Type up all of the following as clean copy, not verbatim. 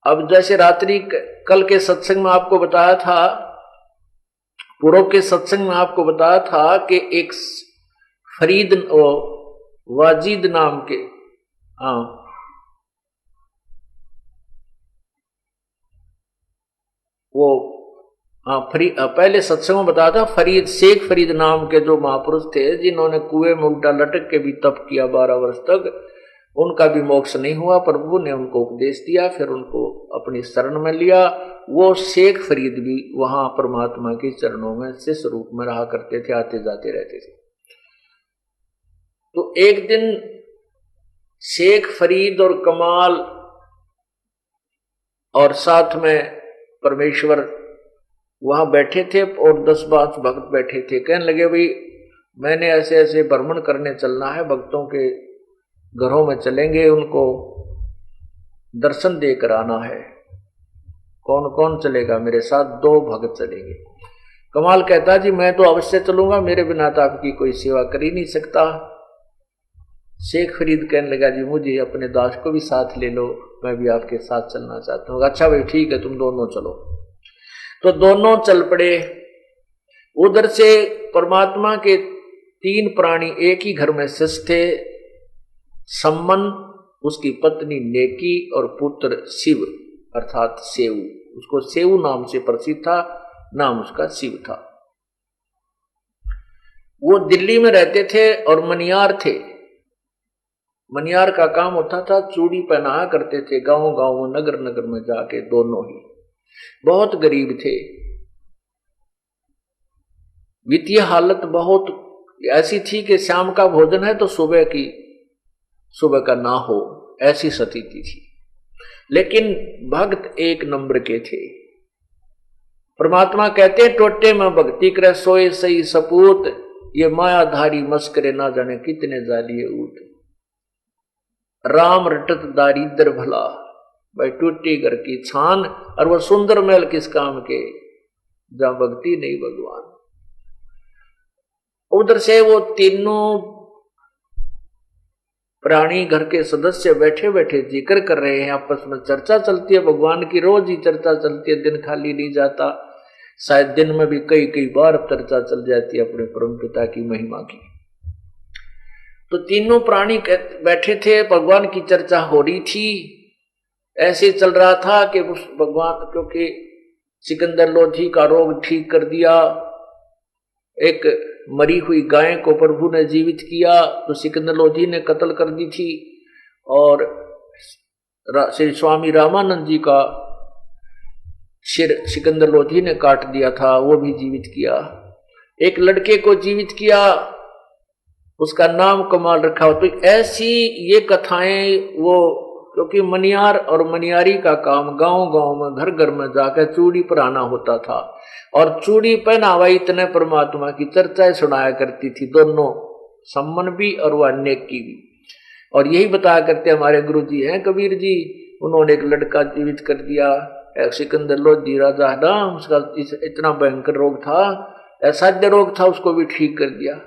अब जैसे रात्रि कल के सत्संग में आपको बताया था, पूर्व के सत्संग में आपको बताया था कि एक फरीद वाजिद नाम के, हाँ, वो, हाँ, पहले सत्संग में बताया था, फरीद, शेख फरीद नाम के जो महापुरुष थे जिन्होंने कुएं में उल्टा लटक के भी तप किया 12 वर्ष तक, उनका भी मोक्ष नहीं हुआ। प्रभु ने उनको उपदेश दिया, फिर उनको अपनी शरण में लिया। वो शेख फरीद भी वहां परमात्मा के चरणों में शिष्य रूप में रहा करते थे, आते जाते रहते थे। तो एक दिन शेख फरीद और कमाल और साथ में परमेश्वर वहां बैठे थे और 10-12 भक्त बैठे थे। कहने लगे, भाई मैंने ऐसे ऐसे भ्रमण करने चलना है, भक्तों के घरों में चलेंगे, उनको दर्शन देकर आना है। कौन कौन चलेगा मेरे साथ? 2 भक्त चलेंगे। कमाल कहता, जी मैं तो अवश्य चलूंगा, मेरे बिना तो आपकी कोई सेवा कर ही नहीं सकता। शेख फरीद कहने लगा, जी मुझे अपने दास को भी साथ ले लो, मैं भी आपके साथ चलना चाहता हूँ। अच्छा भाई ठीक है, तुम दोनों चलो। तो दोनों चल पड़े। उधर से परमात्मा के 3 प्राणी एक ही घर में शिष्य थे, सम्मन, उसकी पत्नी नेकी और पुत्र शिव अर्थात सेऊ। उसको सेऊ नाम से प्रसिद्ध था, नाम उसका शिव था। वो दिल्ली में रहते थे और मनियार थे। मनियार का काम होता था, चूड़ी पहनाया करते थे गांव गांव में, नगर नगर में जाके। दोनों ही बहुत गरीब थे। वित्तीय हालत बहुत ऐसी थी कि शाम का भोजन है तो सुबह का ना हो, ऐसी स्थिति थी। लेकिन भक्त एक नंबर के थे। परमात्मा कहते हैं, टोटे में भक्ति करे सोए सही सपूत, ये मायाधारी मस्करे ना जाने कितने जालिए ऊट। राम रटत दारिद्र भला, भाई टूटी घर की छान, और वह सुंदर महल किस काम के, जहां भक्ति नहीं भगवान। उधर से वो तीनों प्राणी घर के सदस्य बैठे बैठे जिक्र कर रहे हैं, आपस में चर्चा चलती है भगवान की, रोज ही चर्चा चलती है, दिन खाली नहीं जाता। शायद दिन में भी कई कई बार चर्चा चल जाती है अपने परम पिता की महिमा की। तो तीनों प्राणी बैठे थे, भगवान की चर्चा हो रही थी। ऐसे चल रहा था कि उस भगवान, क्योंकि सिकंदर लोधी का रोग ठीक कर दिया, एक मरी हुई गाय को प्रभु ने जीवित किया, तो सिकंदर लोधी ने कत्ल कर दी थी, और श्री स्वामी रामानंद जी का सिर सिकंदर लोधी ने काट दिया था, वो भी जीवित किया। एक लड़के को जीवित किया, उसका नाम कमाल रखा हो। तो ऐसी ये कथाएं, वो क्योंकि मनियार और मनियारी का काम गांव गांव में घर घर में जाकर चूड़ी पहनाना होता था, और चूड़ी पहनावा इतने परमात्मा की चर्चाएं सुनाया करती थी, दोनों सम्मन भी और वह नेकी भी। और यही बताया करते हमारे गुरु जी हैं कबीर जी, उन्होंने एक लड़का जीवित कर दिया, सिकंदर लोधी राजा है ना, उसका इतना भयंकर रोग था, असाध्य रोग था, उसको भी ठीक कर दिया।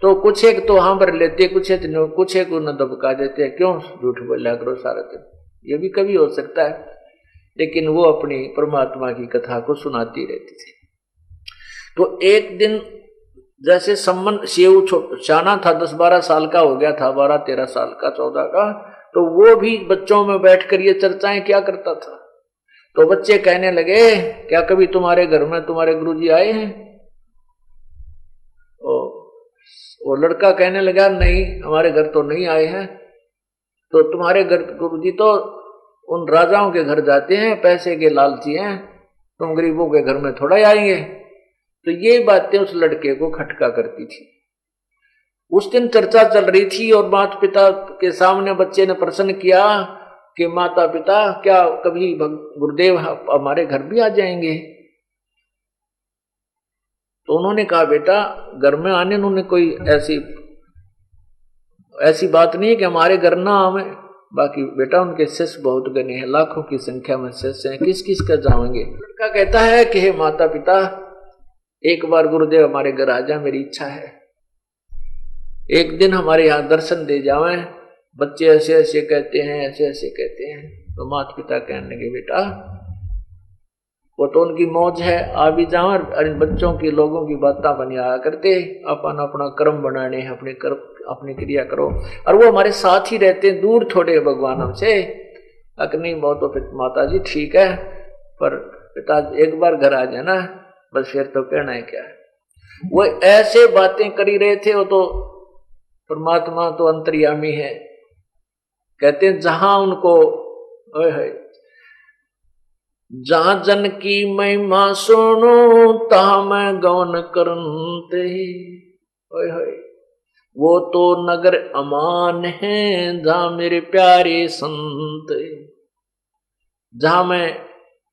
तो कुछ एक तो हाँ भर लेते, कुछ एक उन्हें दबका देते, क्यों झूठ बोला करो सारा दिन, ये भी कभी हो सकता है। लेकिन वो अपनी परमात्मा की कथा को सुनाती रहती थी। तो एक दिन जैसे सम्मन सेव चाना था, 10-12 साल का हो गया था, 12-13 साल का, 14 का, तो वो भी बच्चों में बैठकर ये चर्चाएं क्या करता था। तो बच्चे कहने लगे, क्या कभी तुम्हारे घर में तुम्हारे गुरुजी आए हैं? वो लड़का कहने लगा, नहीं हमारे घर तो नहीं आए हैं। तो तुम्हारे घर गुरुजी तो उन राजाओं के घर जाते हैं, पैसे के लालची हैं, तुम गरीबों के घर में थोड़ा आएंगे। तो ये बातें उस लड़के को खटका करती थी। उस दिन चर्चा चल रही थी और माता पिता के सामने बच्चे ने प्रश्न किया कि माता पिता, क्या कभी गुरुदेव हमारे घर भी आ जाएंगे? तो उन्होंने कहा, बेटा घर में आने उन्होंने कोई ऐसी बात नहीं है कि हमारे घर ना आवे, बाकी बेटा उनके शिष्य बहुत गने हैं, लाखों की संख्या में शिष्य हैं, किस किस का जाएंगे? लड़का कहता है कि हे माता पिता, एक बार गुरुदेव हमारे घर आ जाए, मेरी इच्छा है, एक दिन हमारे यहाँ दर्शन दे जावें। बच्चे ऐसे ऐसे कहते हैं, ऐसे ऐसे कहते हैं। तो माता पिता कहने लगे बेटा वो तो उनकी मौज है, आ भी जाओ और बच्चों की लोगों की बातें बनिया करते, अपन अपना कर्म बनाने हैं, अपने कर्म अपनी क्रिया करो। और वो हमारे साथ ही रहते हैं, दूर थोड़े भगवान हमसे। नहीं वो तो फिर माता जी ठीक है, पर पिता एक बार घर आ जाए ना बस, फिर तो कहना है क्या है। वो ऐसे बातें करी रहे थे। वो तो परमात्मा तो अंतर्यामी है, कहते हैं जहां उनको जहां जन की महिमा सुनो तहां मैं गौन करते। वो तो नगर अमान है जहां मेरे प्यारे संत, जहां मैं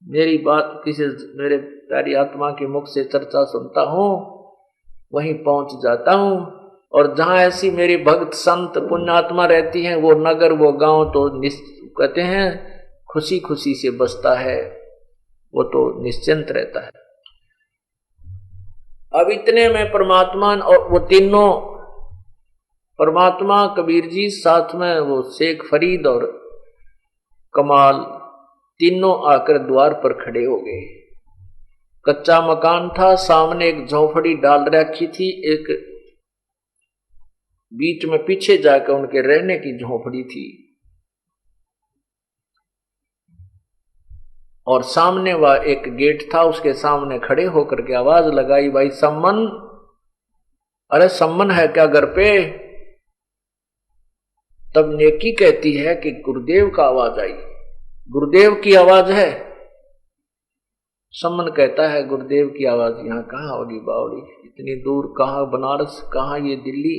मेरी बात किसी मेरे प्यारी आत्मा के मुख से चर्चा सुनता हूं वहीं पहुंच जाता हूं। और जहां ऐसी मेरी भक्त संत पुण्यात्मा रहती हैं वो नगर वो गांव तो कहते हैं खुशी खुशी से बसता है, वो तो निश्चिंत रहता है। अब इतने में परमात्मा और वो तीनों परमात्मा कबीर जी साथ में वो शेख फरीद और कमाल तीनों आकर द्वार पर खड़े हो गए। कच्चा मकान था, सामने एक झोपड़ी डाल रखी थी, एक बीच में पीछे जाकर उनके रहने की झोपड़ी थी, और सामने वह एक गेट था, उसके सामने खड़े होकर के आवाज लगाई, भाई सम्मन, अरे सम्मन है क्या घर पे? तब नेकी कहती है कि गुरुदेव का आवाज आई, गुरुदेव की आवाज है। सम्मन कहता है गुरुदेव की आवाज यहाँ कहाँ होगी बावड़ी, इतनी दूर, कहाँ बनारस, कहाँ ये दिल्ली,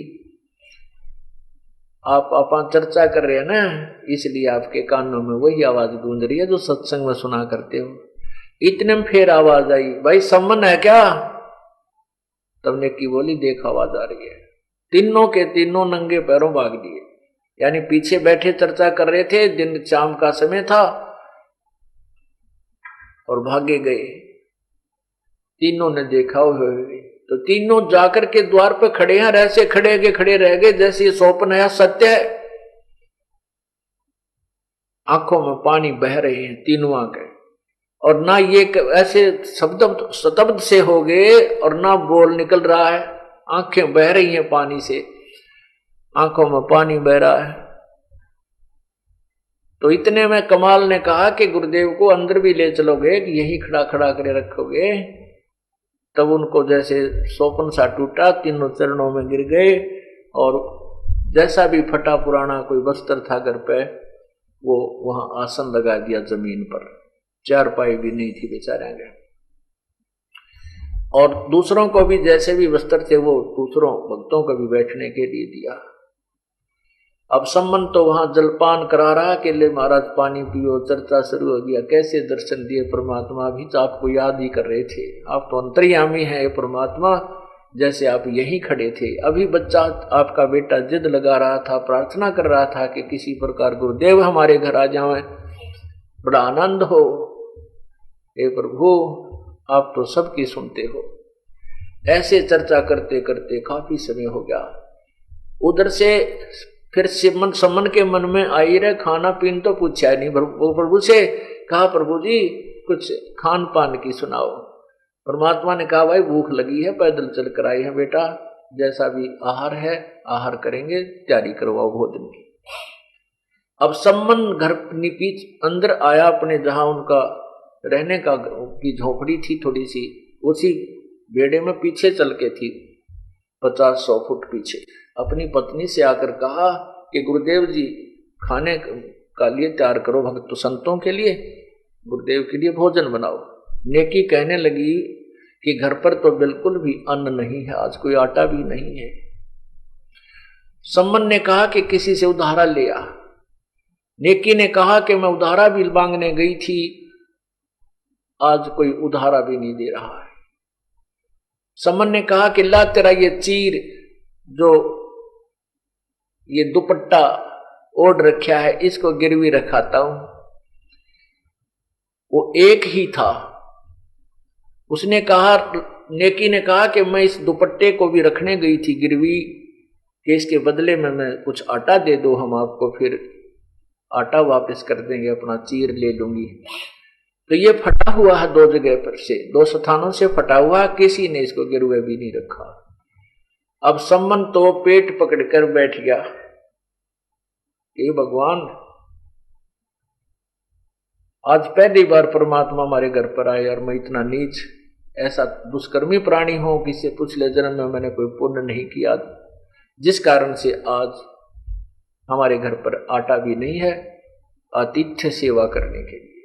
आप अपन चर्चा कर रहे हैं ना, इसलिए आपके कानों में वही आवाज गूंज रही है जो सत्संग में सुना करते हो। इतने में फिर आवाज आई, भाई सम्मन है क्या? तब नेकी बोली देख आवाज आ रही है। तीनों के तीनों नंगे पैरों भाग दिए, यानी पीछे बैठे चर्चा कर रहे थे, दिन शाम का समय था और भागे गए। तीनों ने देखा हुए तो तीनों जाकर के द्वार पर खड़े हैं, ऐसे खड़े रह गए जैसे ये स्वप्न है सत्य है। आंखों में पानी बह रहे हैं तीनों के, और ना ये ऐसे शब्द से हो गए और ना बोल निकल रहा है, आंखें बह रही हैं पानी से, आंखों में पानी बह रहा है। तो इतने में कमाल ने कहा कि गुरुदेव को अंदर भी ले चलोगे कि यही खड़ा खड़ा करे रखोगे? तब उनको जैसे स्वप्न सा टूटा, तीनों चरणों में गिर गए, और जैसा भी फटा पुराना कोई वस्त्र था घर पे वो वहां आसन लगा दिया जमीन पर, चारपाई भी नहीं थी बेचारे के। और दूसरों को भी जैसे भी वस्त्र थे वो दूसरों भक्तों को भी बैठने के लिए दिया। अब सम्मन तो वहां जलपान करा रहा कि ले महाराज पानी पियो, चर्चा शुरू हो गया, कैसे दर्शन दिए परमात्मा, भी तो आपको याद ही कर रहे थे, आप तो अंतर्यामी हैं परमात्मा, जैसे आप यहीं खड़े थे। अभी बच्चा आपका बेटा जिद लगा रहा था, प्रार्थना कर रहा था कि किसी प्रकार गुरुदेव हमारे घर आ जाएं, बड़ा आनंद हो। हे प्रभु आप तो सबकी सुनते हो। ऐसे चर्चा करते करते काफी समय हो गया। उधर से फिर सम्मन के मन में आई रहे, खाना पीन तो पूछा नहीं, प्रभु से कहा प्रभु जी कुछ खान पान की सुनाओ। परमात्मा ने कहा भाई भूख लगी है, पैदल चल कर आए हैं बेटा, जैसा भी आहार है आहार करेंगे, तैयारी करवाओ भोजन की। अब सम्मन घर पीछ अंदर आया अपने, जहां उनका रहने का की झोपड़ी थी थोड़ी सी, उसी बेड़े में पीछे चल के थी 50-100 फुट पीछे। अपनी पत्नी से आकर कहा कि गुरुदेव जी खाने का लिए तैयार करो, भक्त संतों के लिए, गुरुदेव के लिए भोजन बनाओ। नेकी कहने लगी कि घर पर तो बिल्कुल भी अन्न नहीं है, आज कोई आटा भी नहीं है। सम्मन ने कहा कि किसी से उधारा ले आ। नेकी ने कहा कि मैं उधारा भी मांगने गई थी, आज कोई उधारा भी नहीं दे रहा है। सम्मन ने कहा कि ला तेरा ये चीर जो ये दुपट्टा ओढ़ रखा है इसको गिरवी रखाता हूं। वो एक ही था। उसने कहा, नेकी ने कहा कि मैं इस दुपट्टे को भी रखने गई थी गिरवी, कि इसके बदले में मैं कुछ आटा दे दो, हम आपको फिर आटा वापस कर देंगे, अपना चीर ले लूंगी। तो ये फटा हुआ है 2 जगह पर से, 2 स्थानों से फटा हुआ, किसी ने इसको गिरवे भी नहीं रखा। अब सम्मन तो पेट पकड़कर बैठ गया, ये भगवान आज पहली बार परमात्मा हमारे घर पर आए और मैं इतना नीच ऐसा दुष्कर्मी प्राणी हूं, किसी पिछले जन्म में मैंने कोई पुण्य नहीं किया, जिस कारण से आज हमारे घर पर आटा भी नहीं है आतिथ्य सेवा करने के लिए,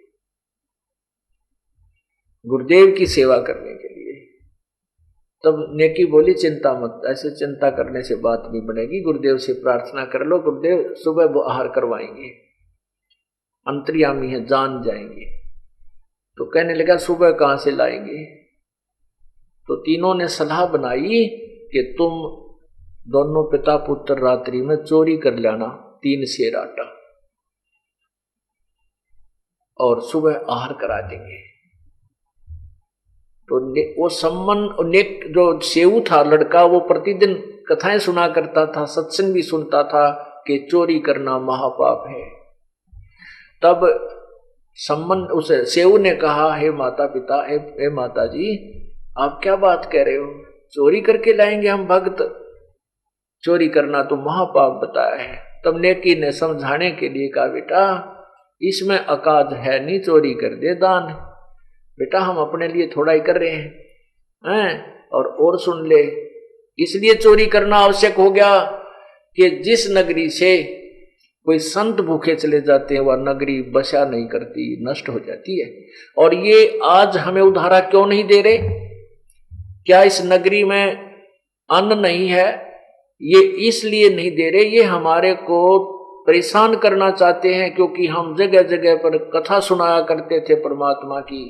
गुरुदेव की सेवा करने के लिए। तब नेकी बोली चिंता मत, ऐसे चिंता करने से बात नहीं बनेगी, गुरुदेव से प्रार्थना कर लो, गुरुदेव सुबह आहार करवाएंगे, अंतर्यामी है जान जाएंगे। तो कहने लगा सुबह कहां से लाएंगे? तो तीनों ने सलाह बनाई कि तुम दोनों पिता पुत्र रात्रि में चोरी कर लेना 3 सेर आटा और सुबह आहार करा देंगे। तो वो सम्मन जो सेऊ था लड़का, वो प्रतिदिन कथाएं सुना करता था, सत्संग भी सुनता था कि चोरी करना महापाप है। तब सम्मन उस सेऊ ने कहा, हे माता पिता, हे माता जी, आप क्या बात कह रहे हो? चोरी करके लाएंगे हम भक्त? चोरी करना तो महापाप बताया है। तब नेकी ने समझाने के लिए कहा, बेटा इसमें अकाज है नहीं, चोरी कर दे दान। बेटा हम अपने लिए थोड़ा ही कर रहे हैं। और सुन ले, इसलिए चोरी करना आवश्यक हो गया कि जिस नगरी से कोई संत भूखे चले जाते हैं वह नगरी बसा नहीं करती, नष्ट हो जाती है। और ये आज हमें उधारा क्यों नहीं दे रहे? क्या इस नगरी में अन्न नहीं है? ये इसलिए नहीं दे रहे, ये हमारे को परेशान करना चाहते हैं, क्योंकि हम जगह जगह पर कथा सुनाया करते थे परमात्मा की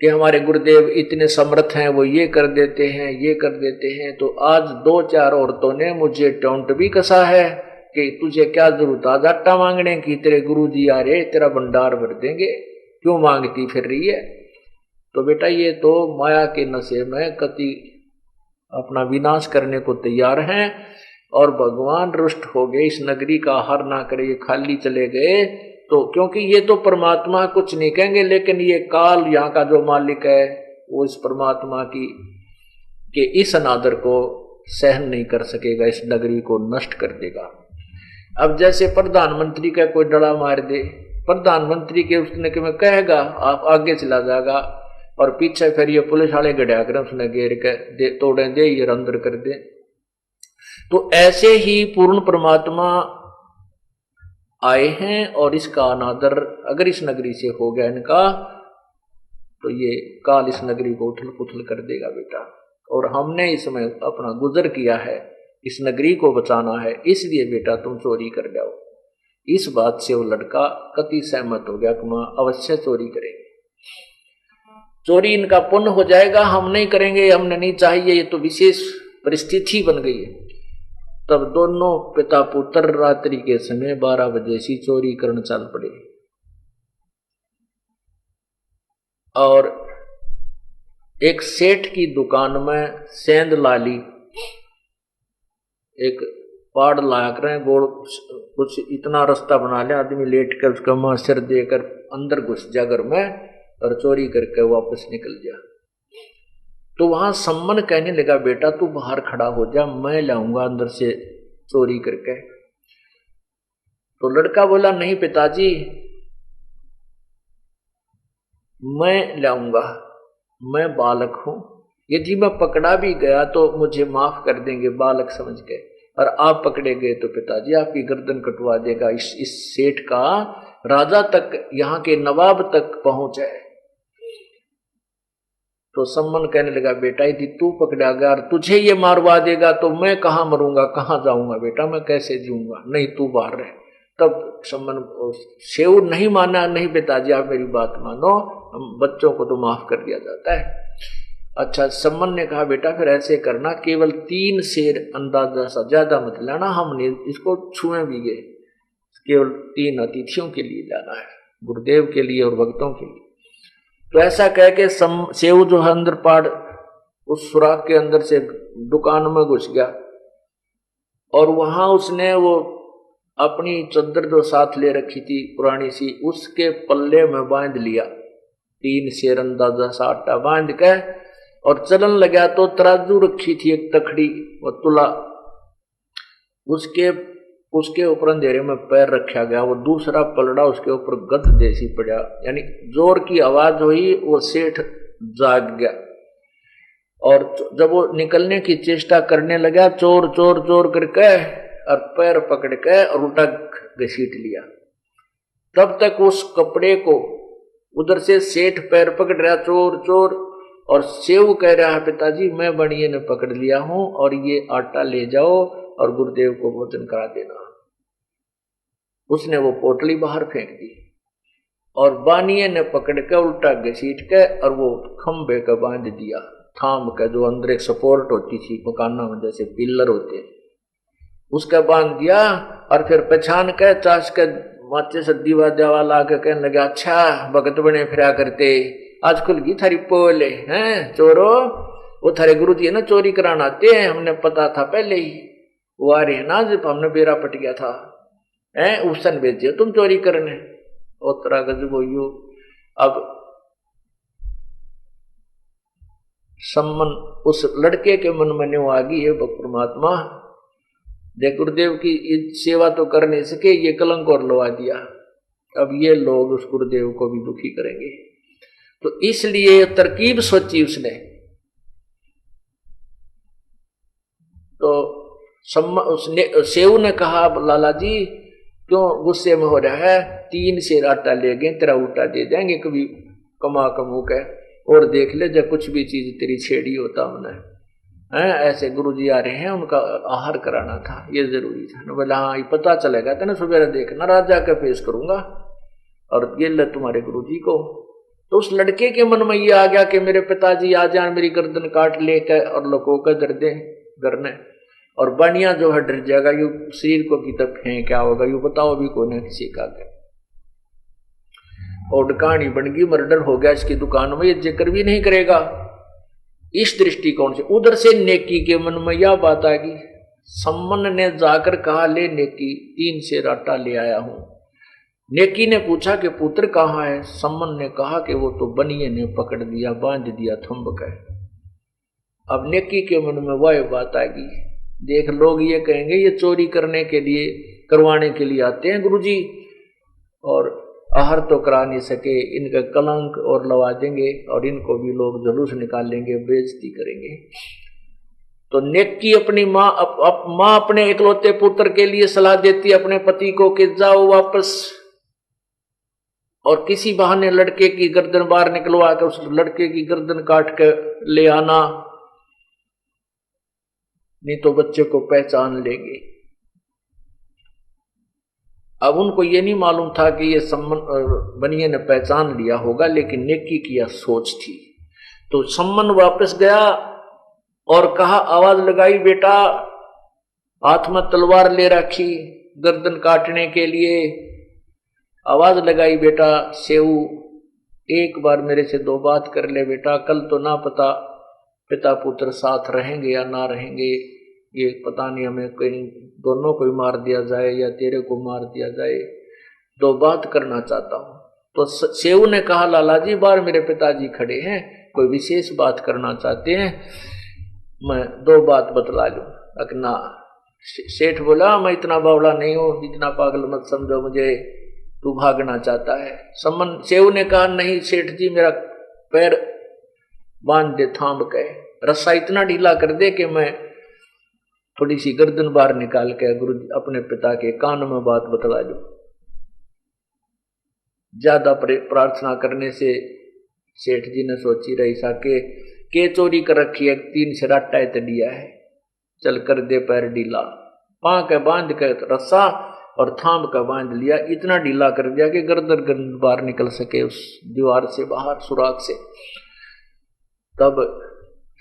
कि हमारे गुरुदेव इतने समर्थ हैं, वो ये कर देते हैं, ये कर देते हैं। तो आज 2-4 औरतों ने मुझे टोंट भी कसा है कि तुझे क्या जरूरत आज आटा मांगने की, तेरे गुरु जी आ रहे, तेरा भंडार भर देंगे, क्यों मांगती फिर रही है? तो बेटा ये तो माया के नशे में कति अपना विनाश करने को तैयार हैं, और भगवान रुष्ट हो गए, इस नगरी का आहार ना करे, ये खाली चले गए। तो क्योंकि ये तो परमात्मा कुछ नहीं कहेंगे, लेकिन ये काल यहाँ का जो मालिक है वो इस परमात्मा की के इस अनादर को सहन नहीं कर सकेगा, इस नगरी को नष्ट कर देगा। अब जैसे प्रधानमंत्री का कोई डड़ा मार दे, प्रधानमंत्री के उसने कि मैं कहेगा आप आगे चला जाएगा, और पीछे फिर ये पुलिस वाले गड्या कर उसने घेर के तोड़े दे, ये अंदर कर दे। तो ऐसे ही पूर्ण परमात्मा आए हैं, और इसका अनादर अगर इस नगरी से हो गया इनका, तो ये काल इस नगरी को उथल पुथल कर देगा बेटा। और हमने इसमें अपना गुजर किया है, इस नगरी को बचाना है, इसलिए बेटा तुम चोरी कर जाओ। इस बात से वो लड़का कति सहमत हो गया कि मां अवश्य चोरी करेंगे, चोरी इनका पुण्य हो जाएगा, हम नहीं करेंगे, हमने नहीं चाहिए, ये तो विशेष परिस्थिति बन गई है। तब दोनों पिता पुत्र रात्रि के समय 12 बजे से चोरी करने चल पड़े। और एक सेठ की दुकान में सेंध लाली एक पाड़ लाया करें, गोड़ कुछ इतना रास्ता बना लिया, आदमी लेट कर उसका मुंह सिर देकर अंदर घुस जा घर में और चोरी करके वापस निकल जा। तो वहां सम्मन कहने लगा, बेटा तू बाहर खड़ा हो जा, मैं लाऊंगा अंदर से चोरी करके। तो लड़का बोला, नहीं पिताजी मैं लाऊंगा, मैं बालक हूं, यदि मैं पकड़ा भी गया तो मुझे माफ कर देंगे बालक समझ के, और आप पकड़े गए तो पिताजी आपकी गर्दन कटवा देगा। इस सेठ का राजा तक, यहाँ के नवाब तक पहुंच है। तो सम्मन कहने लगा, बेटा यदि तू पकड़ा गया और तुझे ये मारवा देगा तो मैं कहाँ मरूंगा, कहाँ जाऊंगा बेटा, मैं कैसे जीऊंगा, नहीं तू बाहर रहे। तब सम्मन सेऊ नहीं माना, नहीं पिताजी आप मेरी बात मानो, हम बच्चों को तो माफ कर दिया जाता है। अच्छा, सम्मन ने कहा, बेटा फिर ऐसे करना, केवल 3 सेर अंदाजा सा, ज्यादा मत लाना, हमने इसको छुए भी गए, केवल 3 अतिथियों के लिए लाना है, गुरुदेव के लिए और भक्तों के लिए। तो ऐसा कह के सेऊ जो है अंदर पाड़ उस सुराख के अंदर से दुकान में घुस गया, और वहां उसने वो अपनी चद्दर जो साथ ले रखी थी पुरानी सी, उसके पल्ले में बांध लिया, 3 सेर अंदाजा सा आटा बांध के और चलन लगा। तो तराजू रखी थी एक तखड़ी और तुला, उसके ऊपर अंधेरे में पैर रखा गया। वो दूसरा पलड़ा उसके ऊपर गद जैसी पड़ा, यानी जोर की आवाज हुई, वो सेठ जाग गया। और जब वो निकलने की चेष्टा करने लगा, चोर चोर चोर करके और पैर पकड़ के और उल्टा घसीट लिया। तब तक उस कपड़े को उधर से सेठ पैर पकड़ रहा, चोर चोर, और सेव कह रहा है पिताजी मैं बनिए ने पकड़ लिया हूं और ये आटा ले जाओ और गुरुदेव को भोजन करा देना। उसने वो पोटली बाहर फेंक दी और बानिये ने पकड़ के उल्टा घसीट के और वो खंबे का बांध दिया, थाम का, जो अंदर एक सपोर्ट होती थी मकाना में जैसे पिल्लर होते, उसका बांध दिया। और फिर पहचान के चाश के माचे से दीवा देवा ला के कहने लगा, अच्छा भगत बने फिरा करते, आज खुल गई थारी पोल है चोरो, वो थारे गुरु जी है ना चोरी कराना आते हैं, हमने पता था पहले ही, वो आ रहे ना जब हमने बेरा पट गया था, है उपसन भेजिए तुम चोरी करने। उतरा गजब हो। अब सम्मन उस लड़के के मन में न्यू आ गई है, परमात्मा देख गुरुदेव की सेवा तो कर नहीं सके, ये कलंक और लवा दिया, अब ये लोग उस गुरुदेव को भी दुखी करेंगे। तो इसलिए तरकीब सोची उसने। तो उसने सेव ने कहा, लाला जी क्यों गुस्से में हो रहा है, 3 सेर आटा ले गए, तेरा उल्टा दे जाएंगे कभी कमा कमू के, और देख ले जब कुछ भी चीज तेरी छेड़ी होता उन्हें है। ऐसे गुरुजी आ रहे हैं, उनका आहार कराना था, ये जरूरी था। बोला हाँ ये पता चलेगा तेना सुबह देखना, राजा के पेश करूंगा और ये ले तुम्हारे गुरुजी को। तो उस लड़के के मन में ये आ गया कि मेरे पिताजी आ जाए, मेरी गर्दन काट लेकर और लोगों का दर्द करने, और बनिया जो है डर जाएगा, यू शरीर को की तक फेंक क्या होगा, यू बताओ भी कोई ना किसी का क्या। और कहानी बन गई, मर्डर हो गया इसकी दुकान में, ये जिक्र भी नहीं करेगा। इस दृष्टिकोण से उधर से नेकी के मन में यह बात आ गई। सम्मन ने जाकर कहा, ले नेकी 3 सेर आटा ले आया हूं। नेकी ने पूछा कि पुत्र कहाँ है? सम्मन ने कहा कि वो तो बनिए ने पकड़ दिया, बांध दिया थंब का। अब नेकी के मन में वह बात आ गई, देख लोग ये कहेंगे ये चोरी करने के लिए करवाने के लिए आते हैं गुरुजी, और आहार तो करा नहीं सके, इनका कलंक और लवा देंगे और इनको भी लोग जुलूस निकालेंगे, बेइज्जती करेंगे। तो नेकी अपनी माँ अपने इकलौते पुत्र के लिए सलाह देती है अपने पति को कि जाओ वापस, और किसी बहाने लड़के की गर्दन बाहर निकलवा कर उस लड़के की गर्दन काट कर ले आना, नहीं तो बच्चे को पहचान लेंगे। अब उनको ये नहीं मालूम था कि ये बनिए ने पहचान लिया होगा, लेकिन नेकी की यह सोच थी। तो सम्मन वापस गया और कहा, आवाज लगाई, बेटा हाथ में तलवार ले रखी गर्दन काटने के लिए, आवाज लगाई, बेटा सेऊ एक बार मेरे से 2 बात कर ले बेटा, कल तो ना पता पिता पुत्र साथ रहेंगे या ना रहेंगे, ये पता नहीं, हमें कहीं दोनों को मार दिया जाए या तेरे को मार दिया जाए, 2 बात करना चाहता हूं। तो सेऊ ने कहा, लाला जी बाहर मेरे पिताजी खड़े हैं, कोई विशेष बात करना चाहते हैं, मैं 2 बात बतला लूं। अकना सेठ बोला, मैं इतना बावड़ा नहीं हूं, इतना पागल मत समझो मुझे, तू भागना चाहता है। सम्मन सेऊ ने कहा, नहीं सेठ जी मेरा पैर बांध दे थाम के, रस्सा इतना ढीला कर दे कि मैं थोड़ी सी गर्दन बाहर निकाल के गुरु अपने पिता के कान में बात बतला दूं। ज्यादा प्रार्थना करने से सेठ जी ने सोची रही सा के चोरी कर रखी है, 3 से आटा दिया है, चल कर दे पैर ढीला, पां के बांध के रस्सा और थाम का बांध लिया, इतना ढीला कर दिया कि गर्दन बाहर निकल सके उस दीवार से बाहर, सुराग से। तब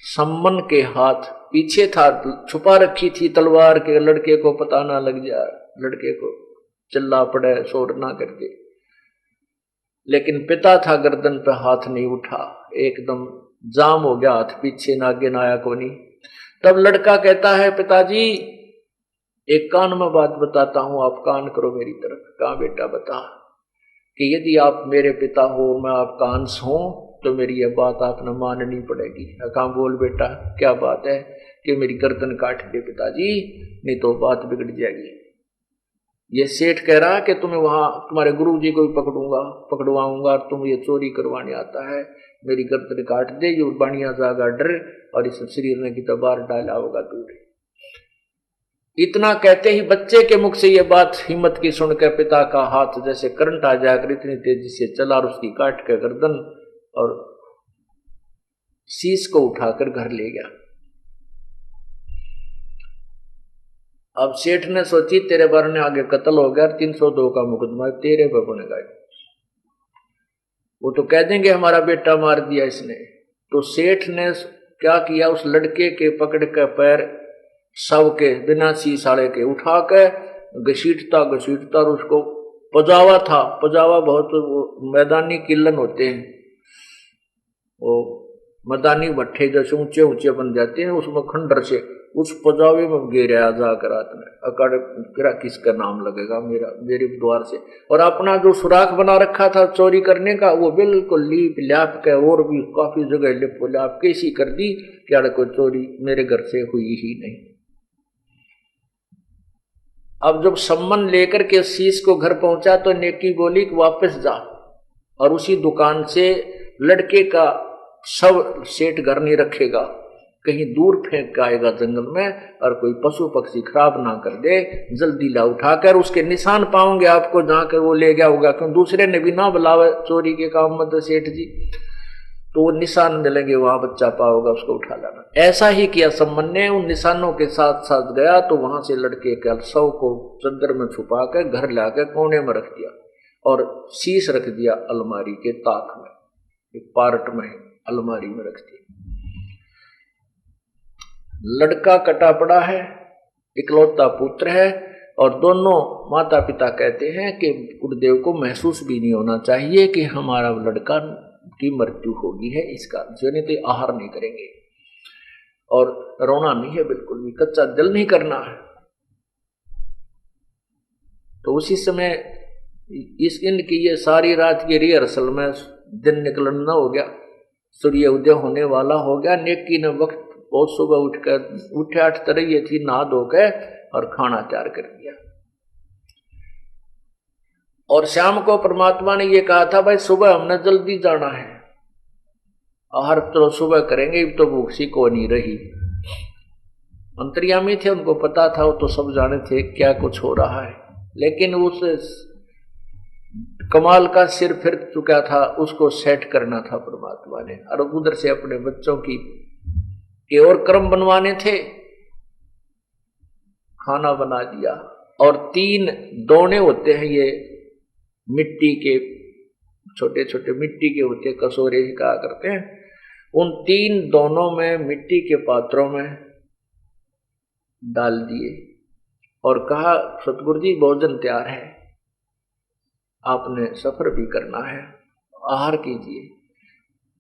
सम्मन के हाथ पीछे था, छुपा रखी थी तलवार के, लड़के को पता ना लग जाए, लड़के को चिल्ला पड़े शोर ना करके, लेकिन पिता था गर्दन पे हाथ नहीं उठा, एकदम जाम हो गया हाथ, पीछे ना आगे ना आया को नहीं। तब लड़का कहता है, पिताजी एक कान में बात बताता हूं, आप कान करो मेरी तरफ। कहा बेटा बता कि यदि आप मेरे पिता हो, मैं आपका अंश हूं, तो मेरी यह बात आपने माननी पड़ेगी। कहा बोल बेटा क्या बात है? कि मेरी गर्दन काट दे पिताजी, नहीं तो बात बिगड़ जाएगी। ये सेठ कह रहा कि तुम्हें वहां तुम्हारे गुरु जी को भी पकड़वाऊंगा, तुम ये चोरी करवाने आता है, मेरी गर्दन काट दे, ये बढ़िया जागा डर और इस शरीर ने की तो बाहर डाला होगा दूर। इतना कहते ही बच्चे के मुख से यह बात हिम्मत की सुनकर पिता का हाथ जैसे करंट आ जाकर इतनी तेजी से चला और उसकी काट कर गर्दन और शीश को उठाकर घर ले गया। अब सेठ ने सोची तेरे बारे आगे कत्ल हो गया, 302 का मुकदमा तेरे पर बनेगा। वो तो कह देंगे हमारा बेटा मार दिया इसने। तो सेठ ने क्या किया, उस लड़के के पकड़ के पैर शव के बिना सीसाड़े के उठा के घसीटता और उसको पजावा था। पजावा बहुत मैदानी किलन होते हैं, वो मैदानी भट्ठे जैसे ऊंचे ऊंचे बन जाते हैं, उसमें खंडर से उस पजावे में गिरा जाकर रात में अकड़ किसका नाम लगेगा मेरे द्वार से। और अपना जो सुराख बना रखा था चोरी करने का, वो बिल्कुल लीप ल्याप के और भी काफी जगह लिप ल्याप के इसी कर दी कि अरे कोई चोरी मेरे घर से हुई ही नहीं। अब जब सम्मन लेकर के शीश को घर पहुंचा तो नेकी बोली कि वापस जा और उसी दुकान से लड़के का शव सेठ घर नहीं रखेगा, कहीं दूर फेंक आएगा जंगल में, और कोई पशु पक्षी खराब ना कर दे, जल्दी ला उठाकर उसके निशान पाओगे आपको जहां कर वो ले गया होगा, क्यों दूसरे ने भी ना बुलावे चोरी के काम में तो सेठ जी, तो वो निशान मिलेंगे वहां बच्चा पाओगा, उसको उठा लाना। ऐसा ही किया सम्मन ने, उन निशानों के साथ साथ गया तो वहां से लड़के के शव को चद्दर में छुपा कर घर लाकर कोने में रख दिया और शीश रख दिया अलमारी के ताक में, एक पार्ट में अलमारी में रख दिया। लड़का कटा पड़ा है, इकलौता पुत्र है, और दोनों माता पिता कहते हैं कि गुरुदेव को महसूस भी नहीं होना चाहिए कि हमारा लड़का की मृत्यु होगी है, इसका जो नहीं तो आहार नहीं करेंगे और रोना नहीं है, बिल्कुल भी कच्चा दिल नहीं करना है। तो उसी समय इस इनकी ये सारी रात की रिहर्सल में दिन निकलना हो गया, सूर्य उदय होने वाला हो गया। नेकी ने वक्त बहुत सुबह उठे 8 तरह ये थी, नहा धो के और खाना तैयार कर दिया। और शाम को परमात्मा ने ये कहा था भाई सुबह हमने जल्दी जाना है, आहार तो सुबह करेंगे, तो भूख सी को नहीं रही। अंतर्यामी थे, उनको पता था, वो तो सब जाने थे क्या कुछ हो रहा है, लेकिन उस कमाल का सिर फिर चुका था, उसको सेट करना था परमात्मा ने, और उधर से अपने बच्चों की और कर्म बनवाने थे। खाना बना दिया और 3 दोने होते हैं, ये मिट्टी के छोटे छोटे मिट्टी के होते, कसोरे ही कहा करते हैं, उन 3 दोनों में मिट्टी के पात्रों में डाल दिए और कहा सतगुरु जी भोजन तैयार है, आपने सफर भी करना है, आहार कीजिए।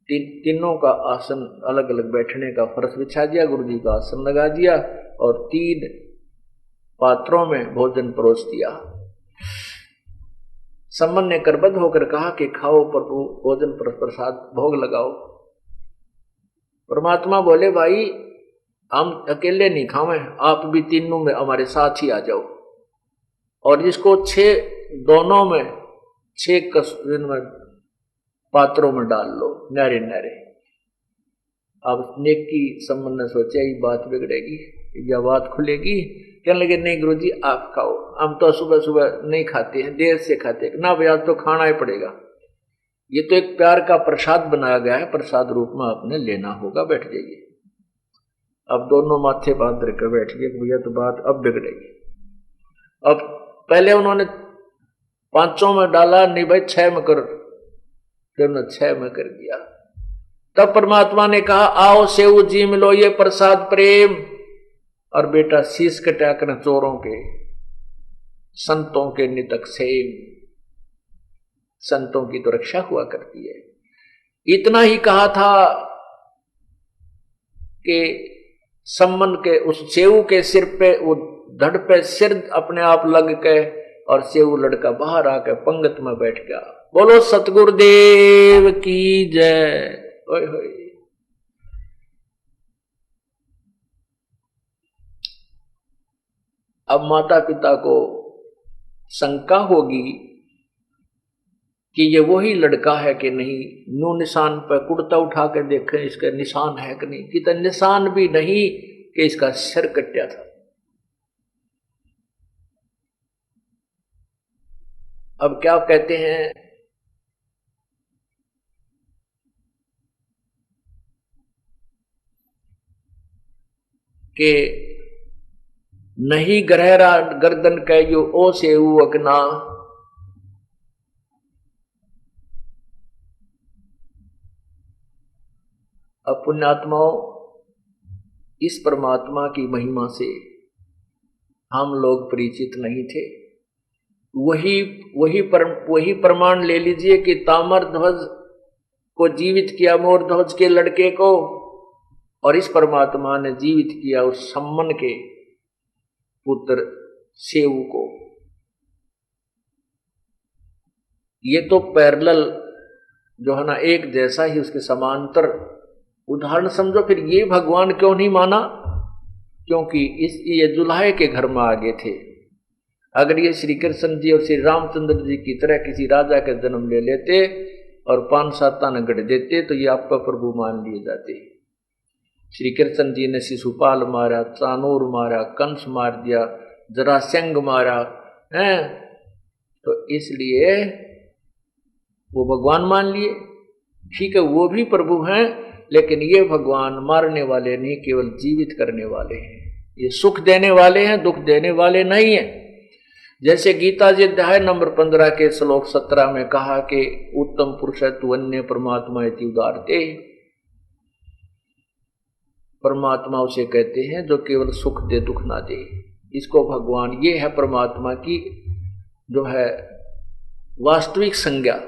तीनों का आसन अलग अलग बैठने का फर्श बिछा दिया, गुरु जी का आसन लगा दिया और 3 पात्रों में भोजन परोस दिया। सम्मन ने करबद्ध होकर कहा कि खाओ प्रभु, भोजन पर प्रसाद भोग लगाओ। परमात्मा बोले भाई हम अकेले नहीं खावे, आप भी तीनों में हमारे साथ ही आ जाओ, और जिसको 6 दोनों में 6 पात्रों में डाल लो, नारे नारे। अब नेकी सम्मन ने सोचा ये बात बिगड़ेगी या बात खुलेगी, कहने लगे नहीं गुरुजी आप खाओ, हम तो सुबह सुबह नहीं खाते हैं, देर से खाते हैं ना, भैया तो खाना ही पड़ेगा, ये तो एक प्यार का प्रसाद बनाया गया है, प्रसाद रूप में आपने लेना होगा, बैठ जाइए। अब दोनों माथे बांध कर बैठ गए, भैया तो बात अब बिगड़ेगी। अब पहले उन्होंने 5 में डाला, नहीं भाई 6 में कर, फिर उन्होंने 6 में कर दिया। तब परमात्मा ने कहा आओ सेऊ जी मिलो ये प्रसाद प्रेम, और बेटा शीश कटाकर चोरों के संतों के नितक सेम, संतों की तो रक्षा हुआ करती है। इतना ही कहा था कि सम्मन के उस सेऊ के सिर पे वो धड़ पे सिर अपने आप लग के और से वो लड़का बाहर आकर पंगत में बैठ गया। बोलो सतगुरुदेव की जय। ओए होए। अब माता पिता को शंका होगी कि ये वही लड़का है कि नहीं। न्यू निशान पर कुर्ता उठा के देखें इसका निशान है कि नहीं, कि तो निशान भी नहीं कि इसका सिर कटा था। अब क्या कहते हैं कि नहीं गहरा गर्दन कहो ओ से अकना, अब पुण्यात्माओं इस परमात्मा की महिमा से हम लोग परिचित नहीं थे। वही प्रमाण ले लीजिए कि ताम्र ध्वज को जीवित किया मोर ध्वज के लड़के को, और इस परमात्मा ने जीवित किया उस सम्मन के पुत्र सेऊ को। ये तो पैरेलल जो है ना, एक जैसा ही उसके समांतर उदाहरण समझो। फिर ये भगवान क्यों नहीं माना? क्योंकि ये जुल्हे के घर में आ गए थे। अगर ये श्री कृष्ण जी और श्री रामचंद्र जी की तरह किसी राजा के जन्म ले लेते और 5-7 तान गढ़ देते तो ये आपका प्रभु मान लिए जाते। श्री कृष्ण जी ने शिशुपाल मारा, चानूर मारा, कंस मार दिया, जरासंध मारा है, तो इसलिए वो भगवान मान लिए। ठीक है, वो भी प्रभु हैं, लेकिन ये भगवान मारने वाले नहीं, केवल जीवित करने वाले हैं। ये सुख देने वाले हैं, दुख देने वाले नहीं है। जैसे गीता जी अध्याय नंबर 15 के श्लोक 17 में कहा कि उत्तम पुरुष तु अन्य परमात्मा इति उदारते। परमात्मा उसे कहते हैं जो केवल सुख दे दुख ना दे। इसको भगवान, ये है परमात्मा की जो है वास्तविक संज्ञा।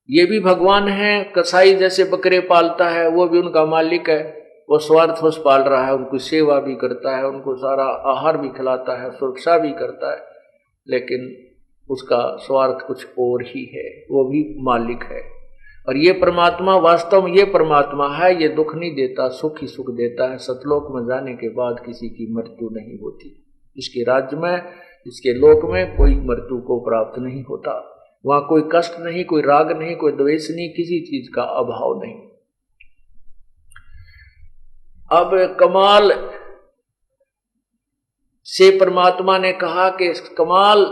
ये भी भगवान है। कसाई जैसे बकरे पालता है वो भी उनका मालिक है, वो स्वार्थवश पाल रहा है, उनको सेवा भी करता है, उनको सारा आहार भी खिलाता है, सुरक्षा भी करता है, लेकिन उसका स्वार्थ कुछ और ही है, वो भी मालिक है। और ये परमात्मा वास्तव में ये परमात्मा है, ये दुख नहीं देता, सुख ही सुख देता है। सतलोक में जाने के बाद किसी की मृत्यु नहीं होती। इसके राज्य में, इसके लोक में कोई मृत्यु को प्राप्त नहीं होता। वहां कोई कष्ट नहीं, कोई राग नहीं, कोई द्वेष नहीं, किसी चीज का अभाव नहीं। अब कमाल से परमात्मा ने कहा कि कमाल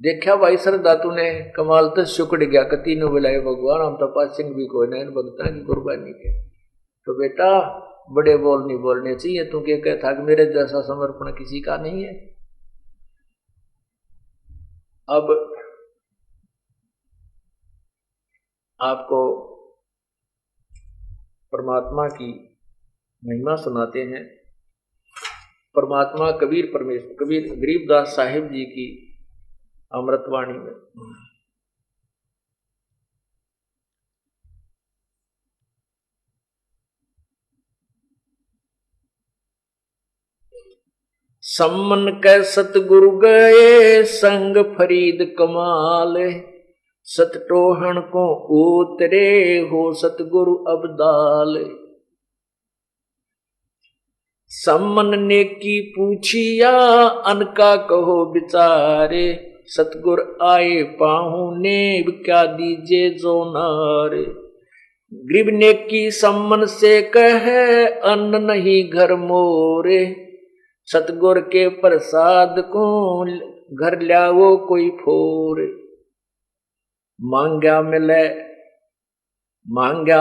देखा भाई श्रद्धा तूने, कमाल तो शुक्र गया कति ने बुलाए भगवान, हम तपास सिंह भी कोई नैन भगता की कुर्बानी के। तो बेटा बड़े बोल नहीं बोलने चाहिए, तू क्या कहता कि मेरे जैसा समर्पण किसी का नहीं है। अब आपको परमात्मा की महिमा सुनाते हैं। परमात्मा कबीर गरीबदास साहिब जी की अमृतवाणी में सम्मन कै सतगुरु गए संग फरीद कमाल, सतटोहन को उतरे हो सतगुरु अबदाल। सम्मन ने की पूछिया अनका कहो बिचारे, सतगुर आए पाहुने क्या दीजे जो नारे। गरीब ने की सम्मन से कहे अन्न नहीं घर मोरे, सतगुर के प्रसाद को घर लाओ कोई फोरे। मांग्या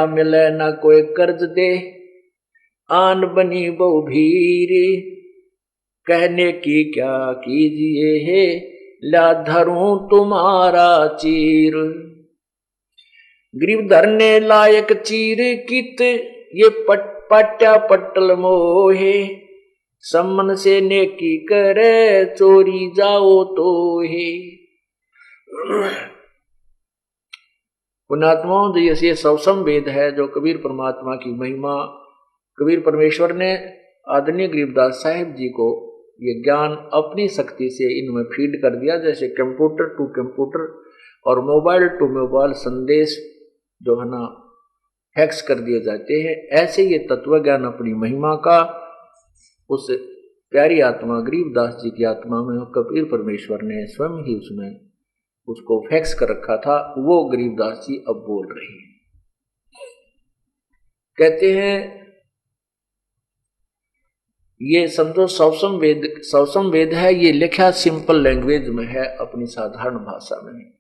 मिले ना कोई कर्ज दे, आन बनी बहु भीरी। कहने की क्या कीजिए है, ला धरूं तुम्हारा चीर। गरीब धरने लायक चीर कित ये पाट्या पट्टल मोहे, सम्मन से नेकी करे चोरी जाओ तो हे। पुण्यात्माओं ये सवसम वेद है जो कबीर परमात्मा की महिमा कबीर परमेश्वर ने आदरणीय गरीबदास साहिब जी को ये ज्ञान अपनी शक्ति से इनमें फीड कर दिया, जैसे कंप्यूटर टू कंप्यूटर और मोबाइल टू मोबाइल संदेश जो है ना फैक्स कर दिए जाते हैं, ऐसे ये तत्व ज्ञान अपनी महिमा का उस प्यारी आत्मा गरीबदास जी की आत्मा में कबीर परमेश्वर ने स्वयं ही उसमें उसको फैक्स कर रखा था। वो गरीबदास जी अब बोल रहे हैं। कहते हैं ये समझो सवसम वेद है, ये लिखा सिंपल लैंग्वेज में है, अपनी साधारण भाषा में,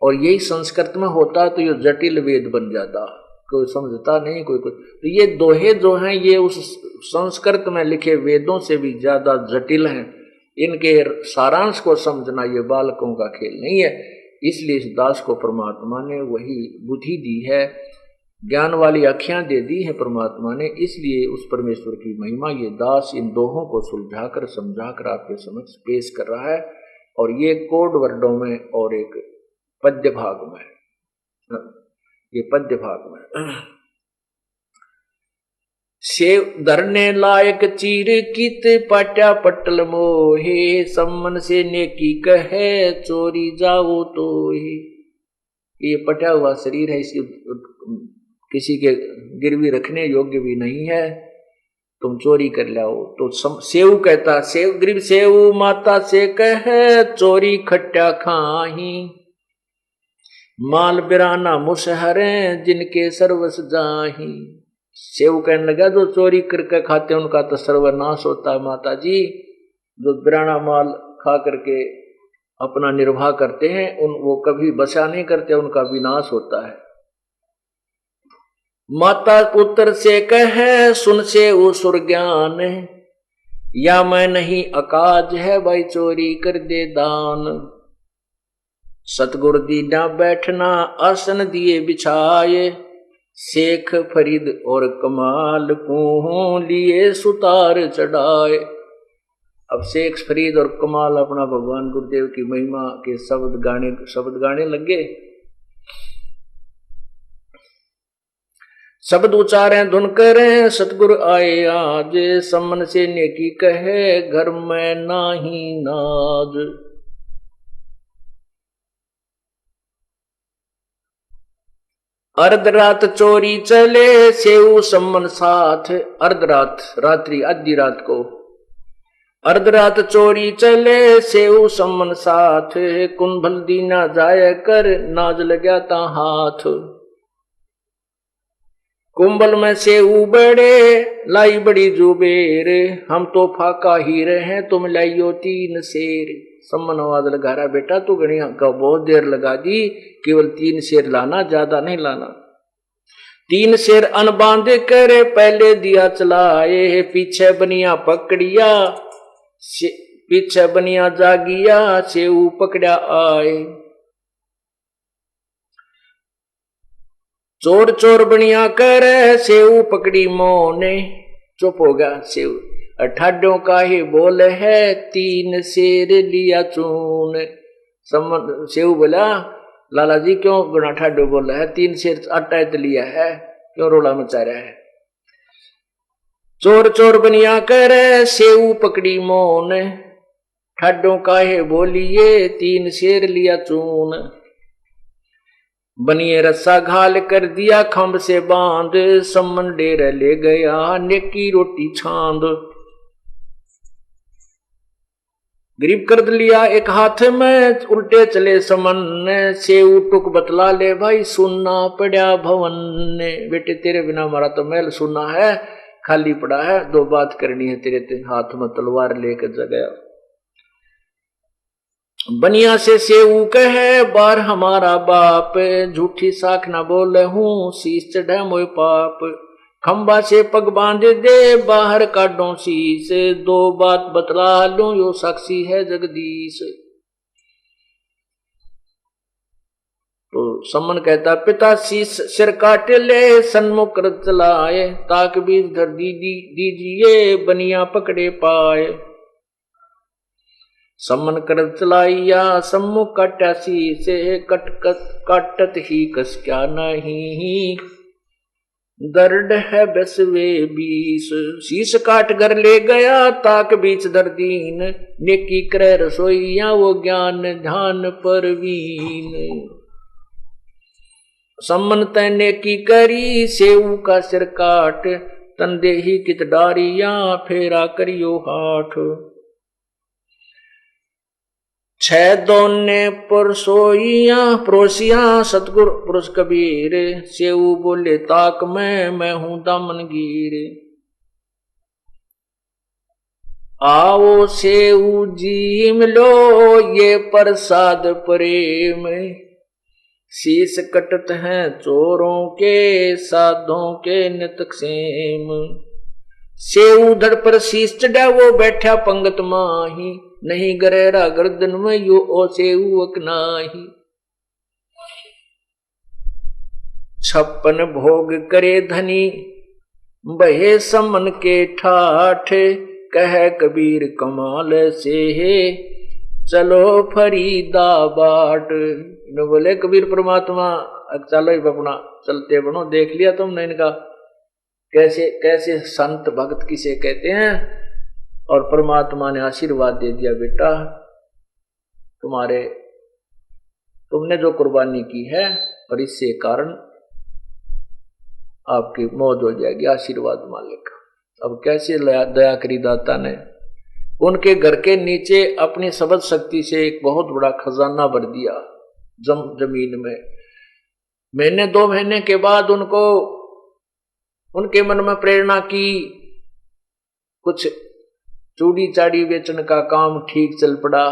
और यही संस्कृत में होता तो ये जटिल वेद बन जाता, कोई समझता नहीं कोई कुछ। तो ये दोहे जो हैं ये उस संस्कृत में लिखे वेदों से भी ज्यादा जटिल हैं, इनके सारांश को समझना ये बालकों का खेल नहीं है। इसलिए इस दास को परमात्मा ने वही बुद्धि दी है, ज्ञान वाली आँखें दे दी है परमात्मा ने। इसलिए उस परमेश्वर की महिमा ये दास इन दोहों को सुलझाकर समझाकर आपके समक्ष पेश कर रहा है, और ये कोड वर्डों में और एक पद्य भाग में, ये पद्य भाग में। सेव धरने लायक चीर कित पाट्या पटल मोहे, सम्मन से नेकी कहे चोरी जाओ तो ही। ये पटा हुआ शरीर है, इसकी किसी के गिरवी रखने योग्य भी नहीं है, तुम चोरी कर लाओ। तो सेव कहता, सेव गरीब सेव माता से कहे चोरी खट्टा खाही, माल बिराना मुसहरे जिनके सर्वस जाही। सेव कहने लगा जो चोरी करके खाते हैं उनका तो सर्वनाश होता है माता जी, जो बिराना माल खा करके अपना निर्वाह करते हैं वो कभी बचा नहीं करते, उनका विनाश होता है। माता पुत्र से कहे सुन से वो सुर ज्ञान, या मैं नहीं अकाज है भाई चोरी कर दे दान। सतगुरु दीना बैठना आसन दिए बिछाए, शेख फरीद और कमाल को लिए सुतार चढ़ाए। अब शेख फरीद और कमाल अपना भगवान गुरुदेव की महिमा के शब्द गाने लगे। शब्द उच्चारें धुन करें सतगुरु आए आज, सम्मन से नेकी कहे घर में नाही नाज। अर्धरात चोरी चले सेऊ सम्मन साथ, अर्धरात रात्रि आधी रात को, अर्धरात चोरी चले सेऊ सम्मन साथ, कुंभल दीना जाय कर नाज लग्या ता हाथ। कुंभल में से उबड़े लाई बड़ी जुबेर, हम तो फाका ही रहे तुम लाइयो 3 शेर। सम्मन आवाज लगा रहा, बेटा तू गणी का बहुत देर लगा दी, केवल 3 शेर लाना, ज्यादा नहीं लाना। 3 शेर अन बांधे करे पहले दिया चलाए, पीछे बनिया पकड़िया पीछे बनिया जागिया सेऊ पकड़ा आए। चोर चोर बनिया करे सेऊ पकड़ी मोने, चुप हो गया सेऊ। अठाडों का ही बोल है 3 शेर लिया चून। सेऊ बोला लाला जी क्यों गुना ठाडो बोल रहा है, 3 शेर आटा तो लिया है, क्यों रोला मचा रहा है। चोर चोर बनिया करे सेऊ पकड़ी मोन, ठाडों का ही बोलिए 3 शेर लिया चून। बनिए रस्सा घाल कर दिया खंभ से बांध, सम्मन डेर ले गया नेकी रोटी छांद। गरीब कर लिया एक हाथ में उल्टे चले समन ने, सेऊ टुक बतला ले भाई सुनना पड़ा भवन ने। बेटे तेरे बिना हमारा तो महल सुना है, खाली पड़ा है, 2 बात करनी है तेरे हाथ में तलवार लेकर जगया। बनिया से सेऊ कहे बार हमारा बाप, झूठी साख न बोले हूँ शीश चढ़े मोय पाप। खंबा से पग बांध दे बाहर काटो शीश, 2 बात बतला लूं यो साक्षी है जगदीश। तो सम्मन कहता पिता शीश सिर काट ले सन्मुख कर चलाए, ताक बीज धर दीजिए बनिया पकड़े पाए। सम्मन कर चलाइया सम्मुख काट्यासी से, कटत ही कस क्या नहीं। दर्द है बसवे बीस, शीश काट कर ले गया ताक बीच दर्दीन, नेकी करे रसोईया वो ज्ञान ध्यान परवीन। सम्मन तय नेकी करी सेऊ का सिर काट, तन देही कित डारिया फेरा करियो हाठ। छह दोने परसोइया परोसिया सतगुर पुरुष कबीर, सेऊ बोले ताक मैं हूं दामनगीर। आओ सेऊ जी मिलो ये प्रसाद प्रेम, शीश कटत हैं चोरों के साधों के नितकसेम। सेऊ धड़ पर शीश चढ़ा वो बैठा पंगत माही, नहीं गरेरा गर्दन में यो ओ सेऊ अकनाही। 56 भोग करे धनी बहे समन के ठाठ, कह कबीर कमाल से है चलो फरीदाबाद। बोले कबीर परमात्मा चलो अपना चलते बनो, देख लिया तुमने इनका कैसे कैसे संत भक्त किसे कहते हैं। और परमात्मा ने आशीर्वाद दे दिया, बेटा तुमने जो कुर्बानी की है और इससे कारण आपकी मौज हो जाएगी, आशीर्वाद मालिक। अब कैसे दया करी दाता ने, उनके घर के नीचे अपनी शब्द शक्ति से एक बहुत बड़ा खजाना भर दिया जमीन में। महीने 2 महीने के बाद उनके मन में प्रेरणा की, कुछ चूड़ी चाड़ी बेचने का काम ठीक चल पड़ा,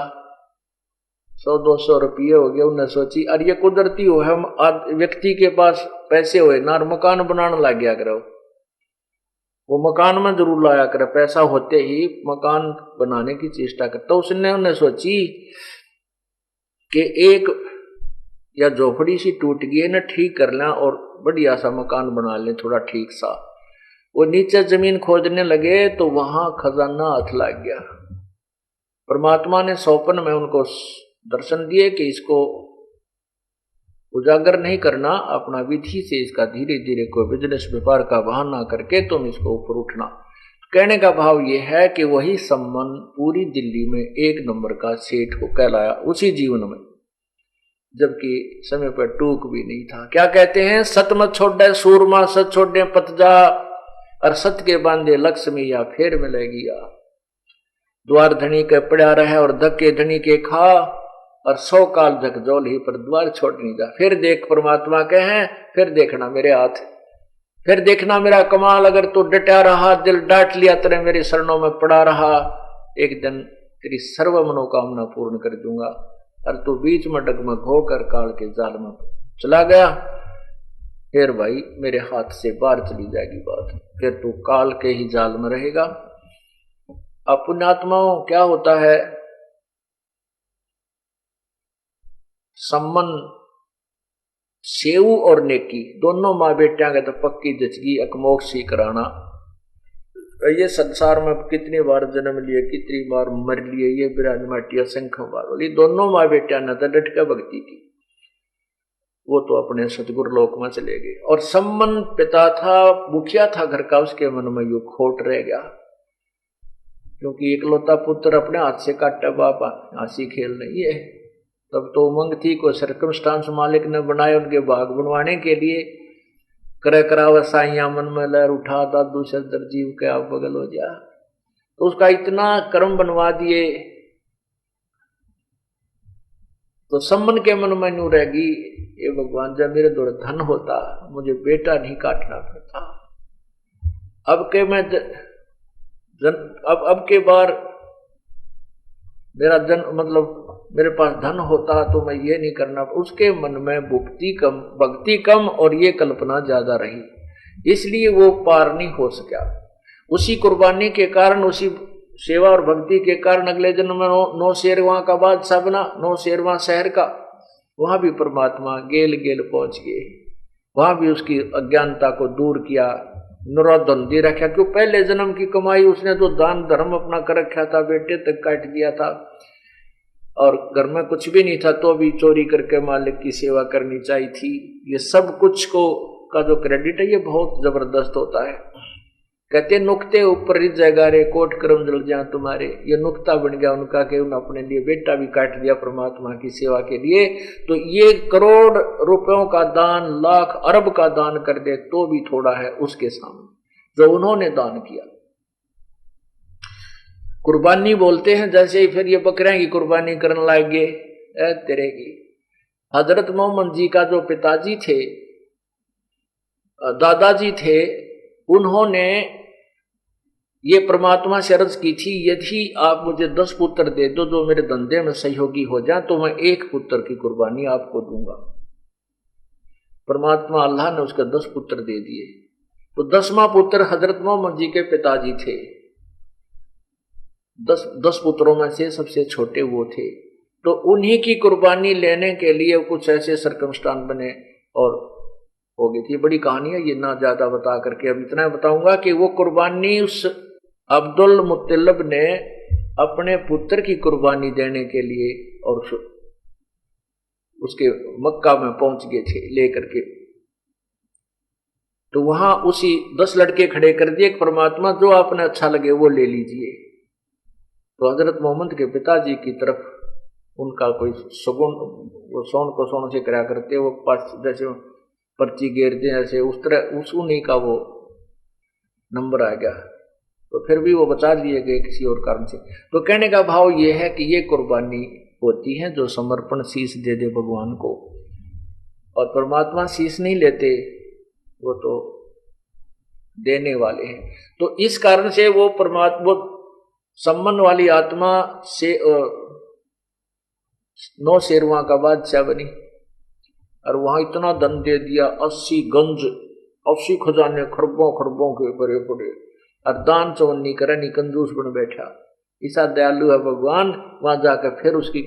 100-200 रुपये हो गए। उन्हें सोची अरे ये कुदरती हो, हम व्यक्ति के पास पैसे हुए ना, मकान बनाने लग गया करो, वो मकान में जरूर लाया करे, पैसा होते ही मकान बनाने की चेष्टा करता। तो उसने उन्हें सोची कि एक या झोपड़ी सी टूट गई ना, ठीक कर लें और बढ़िया सा मकान बना लें थोड़ा ठीक सा। वो नीचे जमीन खोदने लगे तो वहां खजाना हाथ लग गया। परमात्मा ने स्वप्न में उनको दर्शन दिए कि इसको उजागर नहीं करना, अपना विधि से इसका धीरे धीरे कोई बिजनेस व्यापार का बहाना करके तुम इसको ऊपर उठना। कहने का भाव यह है कि वही सम्मान पूरी दिल्ली में 1 नंबर का सेठ को कहलाया उसी जीवन में, जबकि समय पर टूक भी नहीं था। क्या कहते हैं, सत मत छोड़े सूरमा सत छोड़े पतजा, और सत के बांधे लक्ष्मी या फेर मिलेगी या। द्वार धनी के पड़ा रहे और धक्के धनी के खा, और 100 काल धक जोल ही पर द्वार छोड़ नहीं जा। फिर देख परमात्मा कहे, फिर देखना मेरे हाथ, फिर देखना मेरा कमाल। अगर तू डटा रहा, दिल डांट लिया, तेरे मेरे शरणों में पड़ा रहा, एक दिन तेरी सर्व मनोकामना पूर्ण कर दूंगा। और तू बीच में डगमग होकर काल के जाल में चला गया, फिर भाई मेरे हाथ से बाहर चली जाएगी बात, फिर तू काल के ही जाल में रहेगा। अब पुण्यात्माओं क्या होता है, सम्मन सेऊ और नेकी दोनों माँ बेटिया के तो पक्की जचगी, अकमोक्ष ही कराना। ये संसार में कितनी बार जन्म लिए, कितनी बार मर लिए, ये बिरान माटी असंख्य बार बोली। दोनों माँ बेटिया ने तो डट के भक्ति की, वो तो अपने सतगुरु लोक में चले गए। और सम्मन पिता था, मुखिया था घर का, उसके मन में यू खोट रह गया, क्योंकि इकलौता पुत्र अपने हाथ से काटा बाप हंसी खेल नहीं है। तब तो उमंग थी, कोई सर्कमस्टांस मालिक ने बनाए उनके भाग बनवाने के लिए। करे कराव साइया मन में लहर उठा, दादू सदर जीव के आप बगल हो जा, तो उसका इतना कर्म बनवा दिए। तो सम्मन के मन में न्यू रहेगी, ये भगवान जब मेरे दौर धन होता, मुझे बेटा नहीं काटना पड़ता। अब के मैं अब के बार मेरा मतलब मेरे पास धन होता तो मैं ये नहीं करना। उसके मन में भक्ति कम और ये कल्पना ज्यादा रही, इसलिए वो पार नहीं हो सका। उसी कुर्बानी के कारण, उसी सेवा और भक्ति के कारण अगले जन्म में 9 शेरवां का बादशाह बना, 9 शेरवां शहर का। वहां भी परमात्मा गेल पहुंच गए, वहां भी उसकी अज्ञानता को दूर किया, निरोधन दे रखा। क्यों, पहले जन्म की कमाई उसने तो दान धर्म अपना कर रखा था, बेटे तक काट दिया था, और घर में कुछ भी नहीं था तो भी चोरी करके मालिक की सेवा करनी चाहिए थी। ये सब कुछ को का जो क्रेडिट है ये बहुत जबरदस्त होता है। कहते नुक्ते ऊपर रिझ जाएगा रे कोट कर्म जल जा तुम्हारे, ये नुक्ता बन गया उनका कि उन्होंने अपने लिए बेटा भी काट दिया परमात्मा की सेवा के लिए। तो ये करोड़ रुपयों का दान, लाख अरब का दान कर दे तो भी थोड़ा है उसके सामने जो उन्होंने दान किया। कुर्बानी बोलते हैं जैसे ही फिर ये बकरियां की कुर्बानी करने लग गए तेरे की। हजरत मोहम्मद जी का जो पिताजी थे, दादाजी थे, उन्होंने ये परमात्मा से अर्ज की थी यदि आप मुझे 10 पुत्र दे दो जो मेरे धंधे में सहयोगी हो जाए तो मैं 1 पुत्र की कुर्बानी आपको दूंगा। परमात्मा अल्लाह ने उसके 10 पुत्र दे दिए। तो 10वां पुत्र हजरत मोहम्मद जी के पिताजी थे। 10 पुत्रों में से सबसे छोटे वो थे। तो उन्हीं की कुर्बानी लेने के लिए कुछ ऐसे सर्कमस्टांस बने और हो गई थी। बड़ी कहानी है ये, ना ज्यादा बता करके अब इतना बताऊंगा कि वो कुर्बानी उस अब्दुल मुत्तलिब ने अपने पुत्र की कुर्बानी देने के लिए और उसके मक्का में पहुंच गए थे लेकर के। तो वहां उसी 10 लड़के खड़े कर दिए, परमात्मा जो आपने अच्छा लगे वो ले लीजिए। तो हजरत मोहम्मद के पिताजी की तरफ उनका कोई सगुन, वो सोन को सोन से करा करते, वो जैसे पर्ची घेरते ऐसे उस तरह उस उन्हीं का वो नंबर आ गया। तो फिर भी वो बचा लिए गए किसी और कारण से। तो कहने का भाव ये है कि ये कुर्बानी होती है जो समर्पण शीश दे दे भगवान को, और परमात्मा शीश नहीं लेते, वो तो देने वाले हैं। तो इस कारण से वो परमात्मा सम्मान वाली आत्मा से 9 शेरवा का बादशाह बनी और वहां इतना धन दे दिया, 80 गंज, 80 खजाने, खरबों खरबों के बड़े बड़े, और दान चवन्नी करे नहीं, कंजूस बन बैठा। ऐसा दयालु है भगवान। वहां जाकर फिर उसकी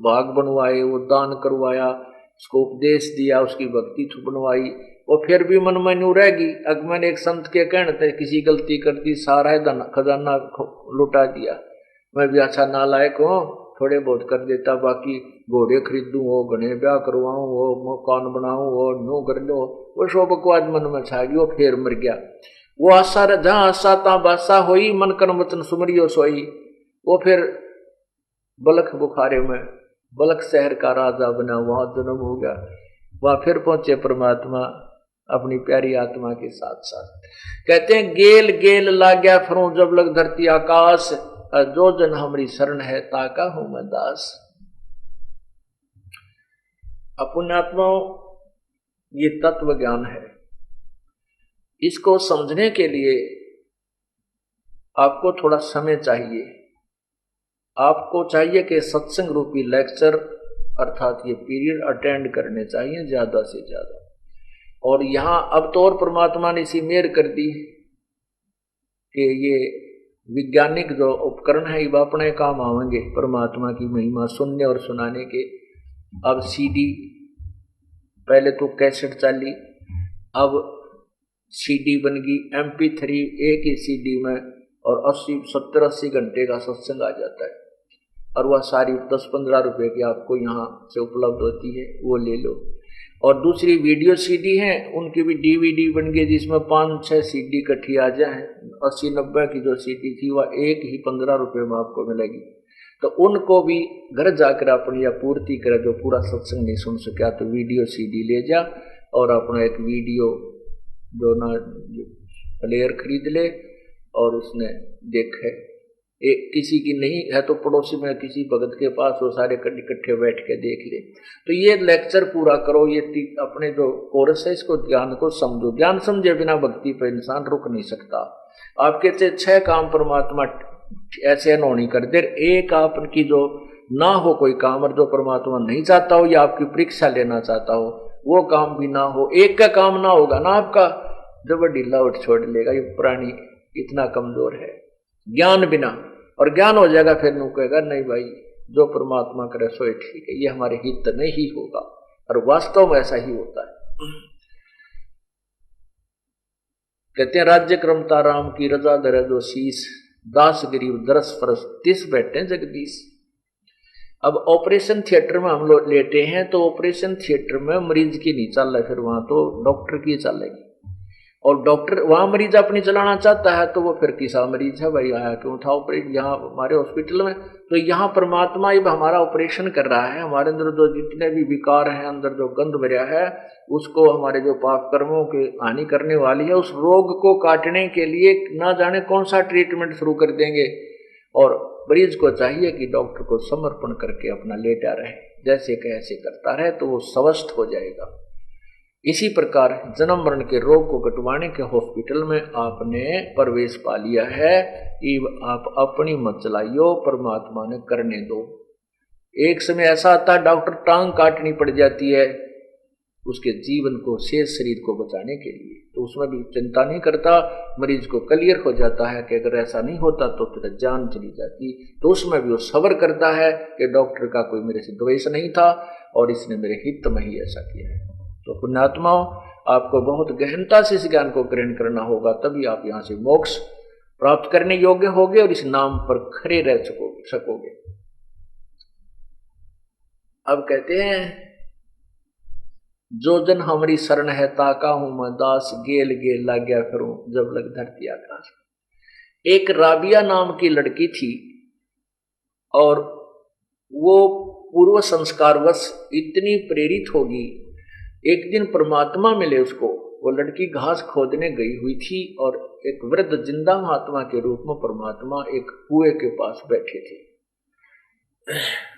भाग बनवाए, वो दान करवाया, उसको उपदेश दिया, उसकी भक्ति बनवाई, वो फिर भी मन में न्यू रहेगी। अगर मैंने एक संत के कहने थे किसी गलती कर दी, सारा धन खजाना लुटा दिया, मैं भी अच्छा नालायक हूँ, थोड़े बहुत कर देता, बाकी घोड़े खरीदूं हो, घने ब्याह करवाऊं हो, मकान बनाऊं हो, न्यू कर लो, वो शो बकवाद मन में छा गई। वो फिर मर गया। वो आशा जहां आशा ता बासा होई, मन कर्म वचन सुमरियो सोई। वो फिर बलख बुखारे में बलख शहर का राजा बना, वहां जन्म हो गया। वहां फिर पहुंचे परमात्मा अपनी प्यारी आत्मा के साथ साथ। कहते हैं गेल गेल लाग्या फरू जब लग धरती आकाश, जो जन हमारी शरण है ताका हूं मैं दास। अपुण्यात्मा ये तत्व ज्ञान है। इसको समझने के लिए आपको थोड़ा समय चाहिए। आपको चाहिए कि सत्संग रूपी लेक्चर अर्थात ये पीरियड अटेंड करने चाहिए ज्यादा से ज्यादा। और यहां अब तो और परमात्मा ने इसी मेहर कर दी कि ये वैज्ञानिक जो उपकरण है ये अपने काम आवेंगे परमात्मा की महिमा सुनने और सुनाने के। अब सीडी, पहले तो कैसेट चली, अब सीडी बन गई, MP3, एक ही सीडी में और 70-80 घंटे का सत्संग आ जाता है। और वह सारी 10-15 रुपए की आपको यहाँ से उपलब्ध होती है, वो ले लो। और दूसरी वीडियो सीडी है, उनकी भी DVD बन गई जिसमें 5-6 सीडी इकट्ठी आ जाए। 80-90 की जो सीडी थी वह एक ही 15 रुपये में आपको मिलेगी। तो उनको भी घर जाकर अपनी आपूर्ति करे, जो पूरा सत्संग नहीं सुन सका तो वीडियो सीडी ले जा और अपना एक वीडियो जो ना प्लेयर खरीद ले और उसने देखे। एक किसी की नहीं है तो पड़ोसी में किसी भगत के पास वो सारे इकट्ठे बैठ के देख ले। तो ये लेक्चर पूरा करो, ये अपने जो कोर्स है इसको ज्ञान को समझो। ज्ञान समझे बिना भक्ति पर इंसान रुक नहीं सकता। आपके से 6 काम परमात्मा ऐसे नहीं कर दे। एक आपकी जो ना हो कोई काम और जो परमात्मा नहीं चाहता हो या आपकी परीक्षा लेना चाहता हो वो काम भी ना हो। एक का काम ना होगा ना आपका, जब ढीला उठ छोड़ लेगा, ये प्राणी इतना कमजोर है ज्ञान बिना। और ज्ञान हो जाएगा फिर नु कहेगा नहीं भाई जो परमात्मा करे सो ठीक है, ये हमारे हित में ही होगा। और वास्तव में ऐसा ही होता है। कहते हैं राज्य क्रमता राम की रजा धरे जो शीस, दास गरीब दरस फरस तिस बैठे जगदीश। अब ऑपरेशन थिएटर में हम लोग लेटे हैं तो ऑपरेशन थिएटर में मरीज की नहीं चल रही, फिर वहां तो डॉक्टर की चलेगी। और डॉक्टर वहां मरीज अपनी चलाना चाहता है तो वो फिर किसा मरीज है भाई, आया क्यों था ऑपरेशन यहाँ हमारे हॉस्पिटल में। तो यहाँ परमात्मा अब हमारा ऑपरेशन कर रहा है, हमारे अंदर जो जितने भी विकार हैं, अंदर जो गंध भरा है, उसको हमारे जो पाप कर्मों की हानि करने वाली है, उस रोग को काटने के लिए ना जाने कौन सा ट्रीटमेंट शुरू कर देंगे। और मरीज को चाहिए कि डॉक्टर को समर्पण करके अपना लेटा रहे, जैसे कैसे करता रहे तो वो स्वस्थ हो जाएगा। इसी प्रकार जन्म मरण के रोग को कटवाने के हॉस्पिटल में आपने प्रवेश पा लिया है, आप अपनी मत चलाइयो, परमात्मा ने करने दो। एक समय ऐसा आता है डॉक्टर टांग काटनी पड़ जाती है उसके जीवन को, शेष शरीर को बचाने के लिए, तो उसमें भी चिंता नहीं करता, मरीज को क्लियर हो जाता है कि अगर ऐसा नहीं होता तो फिर जान चली जाती। तो उसमें भी वो सब्र करता है कि डॉक्टर का कोई मेरे से द्वेष नहीं था और इसने मेरे हित में ही ऐसा किया है। तो पुण्यात्माओं, आपको बहुत गहनता से इस ज्ञान को ग्रहण करना होगा, तभी आप यहाँ से मोक्ष प्राप्त करने योग्य होगे और इस नाम पर खड़े रह सकोगे। अब कहते हैं, जो जन हमारी शरण है ताका हूं मैं दास, गेल गेल लाग्या करूं जब लग धरती आकाश। एक राबिया नाम की लड़की थी और वो पूर्व संस्कारवश इतनी प्रेरित होगी, एक दिन परमात्मा मिले उसको। वो लड़की घास खोदने गई हुई थी और एक वृद्ध जिंदा महात्मा के रूप में परमात्मा एक कुएं के पास बैठे थे।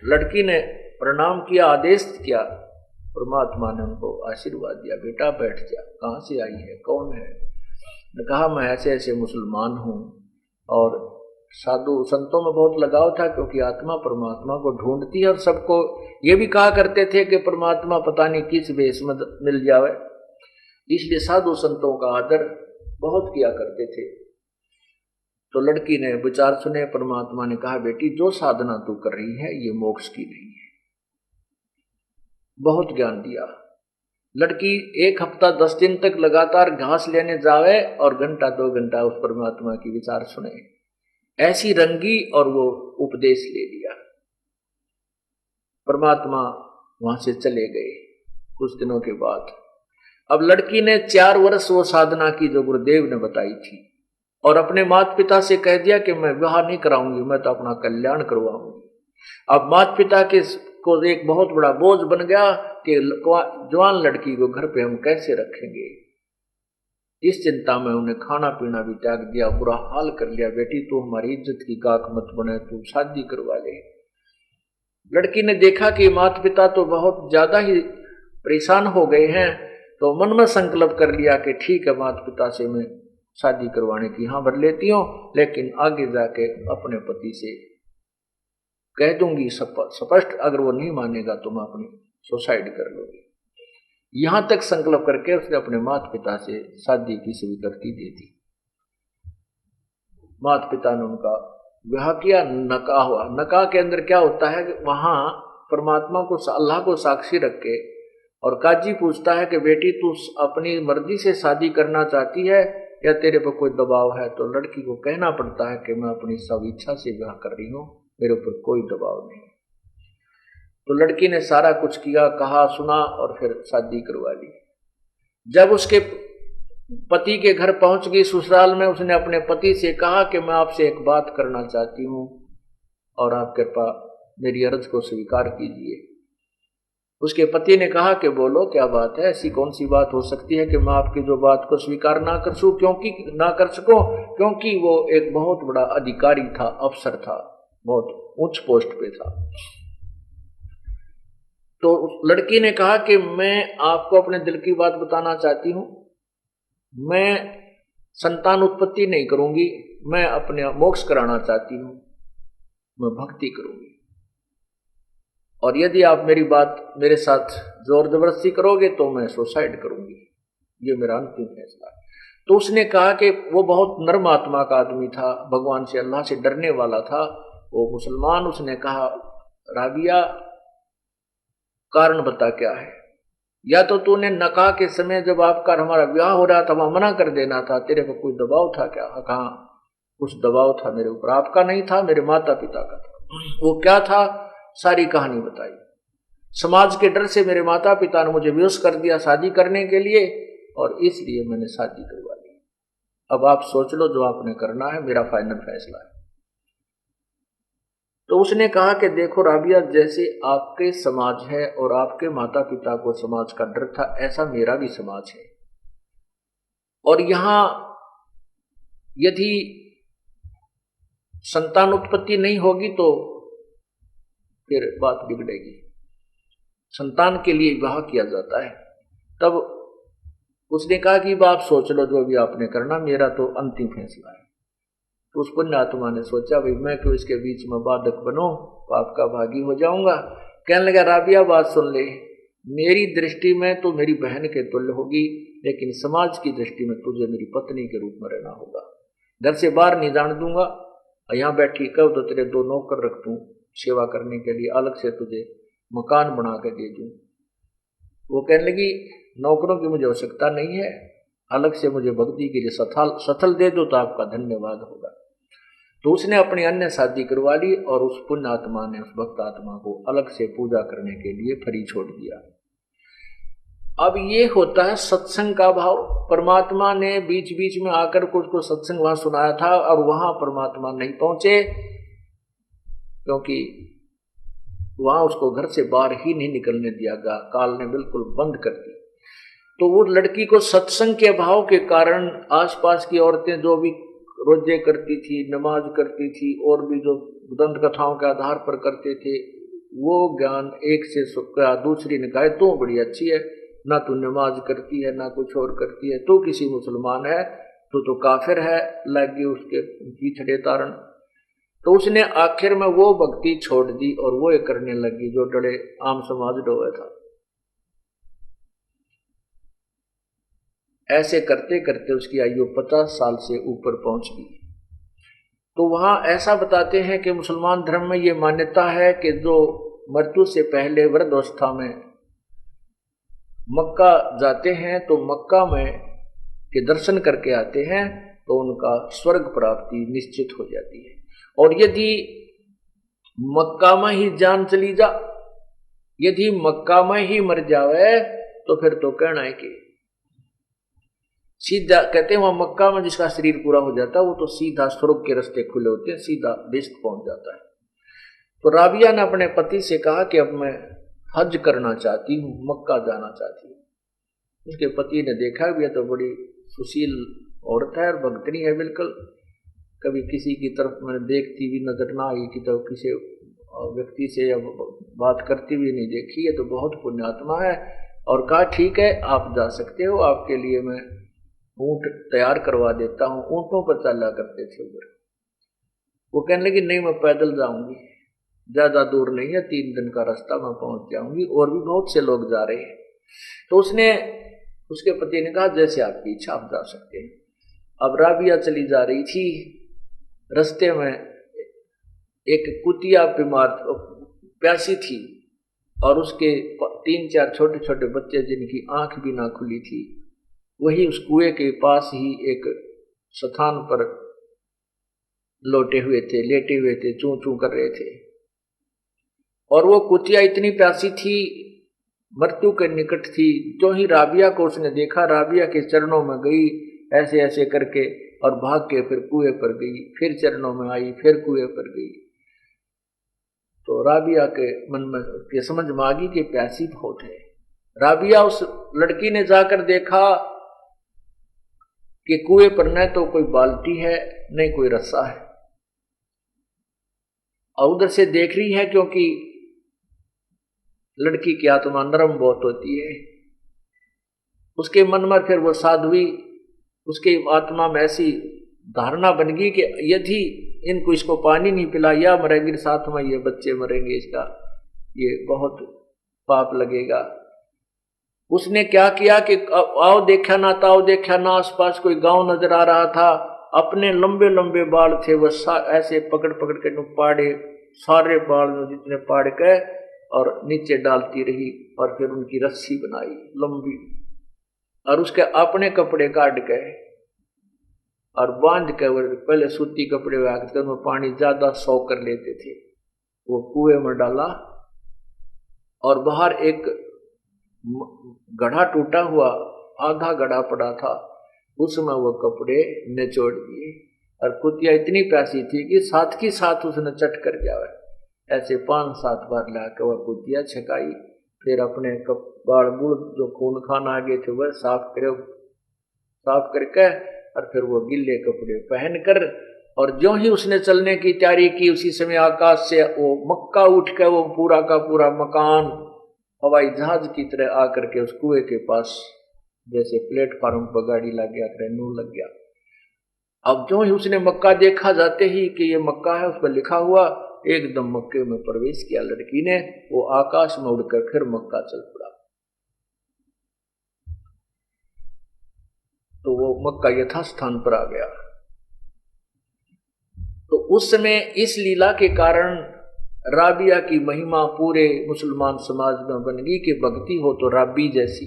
लड़की ने प्रणाम किया, आदेश किया, परमात्मा ने उनको आशीर्वाद दिया, बेटा बैठ जा। कहाँ से आई है, कौन है? ने कहा मैं ऐसे ऐसे मुसलमान हूँ। और साधु संतों में बहुत लगाव था क्योंकि आत्मा परमात्मा को ढूंढती है और सबको ये भी कहा करते थे कि परमात्मा पता नहीं किस वेश में मिल जावे, इसलिए साधु संतों का आदर बहुत किया करते थे। तो लड़की ने विचार सुने, परमात्मा ने कहा बेटी जो साधना तू कर रही है ये मोक्ष की नहीं है। बहुत ज्ञान दिया। लड़की 1 हफ्ता 10 दिन तक लगातार घास लेने जावे और घंटा 2 घंटा उस परमात्मा की विचार सुने, ऐसी रंगी और वो उपदेश ले लिया। परमात्मा वहां से चले गए कुछ दिनों के बाद। अब लड़की ने 4 वर्ष वो साधना की जो गुरुदेव ने बताई थी और अपने माता पिता से कह दिया कि मैं विवाह नहीं कराऊंगी, मैं तो अपना कल्याण करवाऊंगी। अब माता पिता के को एक बहुत बड़ा बोझ बन गया कि जवान लड़की को घर पे हम कैसे रखेंगे। इस चिंता में उन्हें खाना पीना भी त्याग दिया, बुरा हाल कर लिया। बेटी तू हमारी इज्जत की गाक मत बने, तू शादी करवा ले। लड़की ने देखा कि माता पिता तो बहुत ज्यादा ही परेशान हो गए हैं, तो मन में संकल्प कर लिया कि ठीक है माता पिता से मैं शादी करवाने की हाँ भर लेती हूँ, लेकिन आगे जाके अपने पति से कह दूंगी स्पष्ट, अगर वो नहीं मानेगा तो मैं अपनी सुसाइड कर लूंगी। यहां तक संकल्प करके उसने अपने माता पिता से शादी की स्वीकृति दे दी। माता पिता ने उनका विवाह किया, नकाह हुआ। नकाह के अंदर क्या होता है कि वहां परमात्मा को, अल्लाह को साक्षी रख के और काजी पूछता है कि बेटी तू अपनी मर्जी से शादी करना चाहती है या तेरे पर कोई दबाव है? तो लड़की को कहना पड़ता है कि मैं अपनी सब इच्छा से विवाह कर रही हूँ, मेरे ऊपर कोई दबाव नहीं। तो लड़की ने सारा कुछ किया, कहा, सुना और फिर शादी करवा ली। जब उसके पति के घर पहुंच गई ससुराल में, उसने अपने पति से कहा कि मैं आपसे एक बात करना चाहती हूँ और आप कृपा मेरी अर्ज को स्वीकार कीजिए। उसके पति ने कहा कि बोलो क्या बात है, ऐसी कौन सी बात हो सकती है कि मैं आपकी जो बात को स्वीकार ना कर सकूं, क्योंकि वो एक बहुत बड़ा अधिकारी था, अफसर था, बहुत उच्च पोस्ट पे था। तो लड़की ने कहा कि मैं आपको अपने दिल की बात बताना चाहती हूँ, मैं संतान उत्पत्ति नहीं करूंगी, मैं अपने मोक्ष कराना चाहती हूँ, मैं भक्ति करूंगी और यदि आप मेरी बात मेरे साथ जोर जबरदस्ती करोगे तो मैं सुसाइड करूंगी, ये मेरा अंतिम फैसला। तो उसने कहा कि वो बहुत नर्म आत्मा का आदमी था, भगवान से, अल्लाह से डरने वाला था, वो मुसलमान। उसने कहा राबिया कारण बता क्या है, या तो तूने नकाह के समय जब आपका हमारा विवाह हो रहा था वहां मना कर देना था, तेरे पर कोई दबाव था क्या? कहा कुछ दबाव था मेरे ऊपर, आपका नहीं था, मेरे माता पिता का था। वो क्या था? सारी कहानी बताई। समाज के डर से मेरे माता पिता ने मुझे विवश कर दिया शादी करने के लिए, और इसलिए मैंने शादी करवा ली। अब आप सोच लो जो आपने करना है, मेरा फाइनल फैसला है। तो उसने कहा कि देखो राबिया, जैसे आपके समाज है और आपके माता पिता को समाज का डर था, ऐसा मेरा भी समाज है। और यहां यदि संतान उत्पत्ति नहीं होगी तो फिर बात बिगड़ेगी। संतान के लिए विवाह किया जाता है। तब उसने कहा कि आप सोच लो जो भी आपने करना, मेरा तो अंतिम फैसला है। तो उस पुण्यात्मा ने सोचा भाई मैं क्यों इसके बीच में बाधक बनूं, पाप का भागी हो जाऊंगा। कहने लगा राबिया बात सुन ले, मेरी दृष्टि में तो मेरी बहन के तुल्य होगी, लेकिन समाज की दृष्टि में तुझे मेरी पत्नी के रूप में रहना होगा। घर से बाहर नहीं जाने दूंगा, यहाँ बैठी कब तो तेरे 2 नौकर रख दूं सेवा करने के लिए, अलग से तुझे मकान बना के दे दूं। वो कहने लगी नौकरों की मुझे आवश्यकता नहीं है, अलग से मुझे भक्ति के लिए सथल दे दो तो आपका धन्यवाद होगा। तो उसने अपनी अन्य शादी करवा ली और उस पुण्य आत्मा ने उस भक्त आत्मा को अलग से पूजा करने के लिए फ्री छोड़ दिया। अब ये होता है सत्संग का भाव। परमात्मा ने बीच बीच में आकर को सत्संग वहां सुनाया था और वहां परमात्मा नहीं पहुंचे, क्योंकि वहां उसको घर से बाहर ही नहीं निकलने दिया गया, काल ने बिल्कुल बंद कर दी। तो वो लड़की को सत्संग के भाव के कारण आसपास की औरतें जो भी रोजे करती थी, नमाज करती थी और भी जो दंत कथाओं के आधार पर करते थे, वो ज्ञान एक से सुखा दूसरी ने कहा तू बड़ी अच्छी है, ना तू नमाज करती है ना कुछ और करती है, तू किसी मुसलमान है, तू तो काफिर है, लगी उसके पीछे तारण। तो उसने आखिर में वो भक्ति छोड़ दी और वो ये करने लगी जो डरे आम समाज डोए था। ऐसे करते करते उसकी आयु 50 साल से ऊपर पहुंच गई। तो वहां ऐसा बताते हैं कि मुसलमान धर्म में ये मान्यता है कि जो मृत्यु से पहले वृद्धावस्था में मक्का जाते हैं तो मक्का में के दर्शन करके आते हैं तो उनका स्वर्ग प्राप्ति निश्चित हो जाती है। और यदि मक्का में ही जान चली जा, यदि मक्का में ही मर जावे तो फिर तो कहना है कि सीधा कहते हैं वहां मक्का में जिसका शरीर पूरा हो जाता है वो तो सीधा स्वर्ग के रास्ते खुले होते हैं, सीधा बेस्ट पहुंच जाता है। तो राबिया ने अपने पति से कहा कि अब मैं हज करना चाहती हूँ, मक्का जाना चाहती हूँ। उसके पति ने देखा भी तो बड़ी सुशील औरत है और भक्तनी है बिल्कुल, कभी किसी की तरफ मैंने देखती भी नजर ना आई कि तो किसी व्यक्ति से बात करती हुई नहीं देखी है, तो बहुत पुण्यात्मा है। और कहा ठीक है आप जा सकते हो, आपके लिए मैं ऊंट तैयार करवा देता हूँ। ऊंटों पर चला करते थे उधर। वो कहने लगी नहीं मैं पैदल जाऊंगी, ज्यादा दूर नहीं है, 3 दिन का रास्ता मैं पहुंच जाऊंगी, और भी बहुत से लोग जा रहे हैं। तो उसके पति ने कहा जैसे आपकी इच्छा आप जा सकते हैं। अब राबिया चली जा रही थी, रास्ते में एक कुतिया बीमार प्यासी थी और उसके 3-4 छोटे छोटे बच्चे जिनकी आंख भी ना खुली थी, वही उस कुएं के पास ही एक स्थान पर लेटे हुए थे, चूं चूं कर रहे थे। और वो कुतिया इतनी प्यासी थी, मृत्यु के निकट थी। जो ही राबिया को उसने देखा, राबिया के चरणों में गई ऐसे ऐसे करके और भाग के फिर कुएं पर गई, फिर चरणों में आई, फिर कुएं पर गई। तो राबिया के मन में के समझ में आ गई कि प्यासी बहुत है। राबिया उस लड़की ने जाकर देखा कि कुएं पर न तो कोई बाल्टी है नहीं कोई रस्सा है, और उधर से देख रही है क्योंकि लड़की की आत्मा नरम बहुत होती है। उसके मन में फिर वो साध्वी, उसके आत्मा में ऐसी धारणा बन गई कि यदि इसको पानी नहीं पिलाया मरेंगे, साथ में ये बच्चे मरेंगे, इसका ये बहुत पाप लगेगा। उसने क्या किया कि आओ देखा ना ताओ देखा ना, आसपास कोई गांव नजर आ रहा था, अपने लंबे लंबे बाल थे वह ऐसे पकड़ पकड़ के पाड़े, सारे बाल में जितने पाड़ के और नीचे डालती रही, और फिर उनकी रस्सी बनाई लंबी, और उसके अपने कपड़े काट के और बांध के, पहले सूती कपड़े उनमें पानी ज्यादा सोख कर लेते थे, वो कुएं में डाला और बाहर एक गड्ढा टूटा हुआ आधा गड्ढा पड़ा था, उसमें वो कपड़े निचोड़ दिए। और कुतिया इतनी प्यासी थी कि साथ की साथ उसने चट कर दिया। ऐसे 5-7 बार लाकर वह कुतिया छकाई, फिर अपने बाल बुड़ जो खून खान आ गए थे वह साफ करके और फिर वो गिले कपड़े पहनकर, और जो ही उसने चलने की तैयारी की उसी समय आकाश से वो मक्का उठ के वो पूरा का पूरा मकान हवाई जहाज की तरह आकर के उस कुएं के पास जैसे प्लेटफार्म पर गाड़ी लग गया, ट्रेनों लग गया। अब जो ही उसने मक्का देखा, जाते ही कि ये मक्का है उस पर लिखा हुआ, एकदम मक्के में प्रवेश किया लड़की ने। वो आकाश में उड़कर फिर मक्का चल पड़ा। तो वो मक्का यथास्थान पर आ गया। तो उस समय इस लीला के कारण राबिया की महिमा पूरे मुसलमान समाज में बन गई कि भक्ति हो तो राबी जैसी,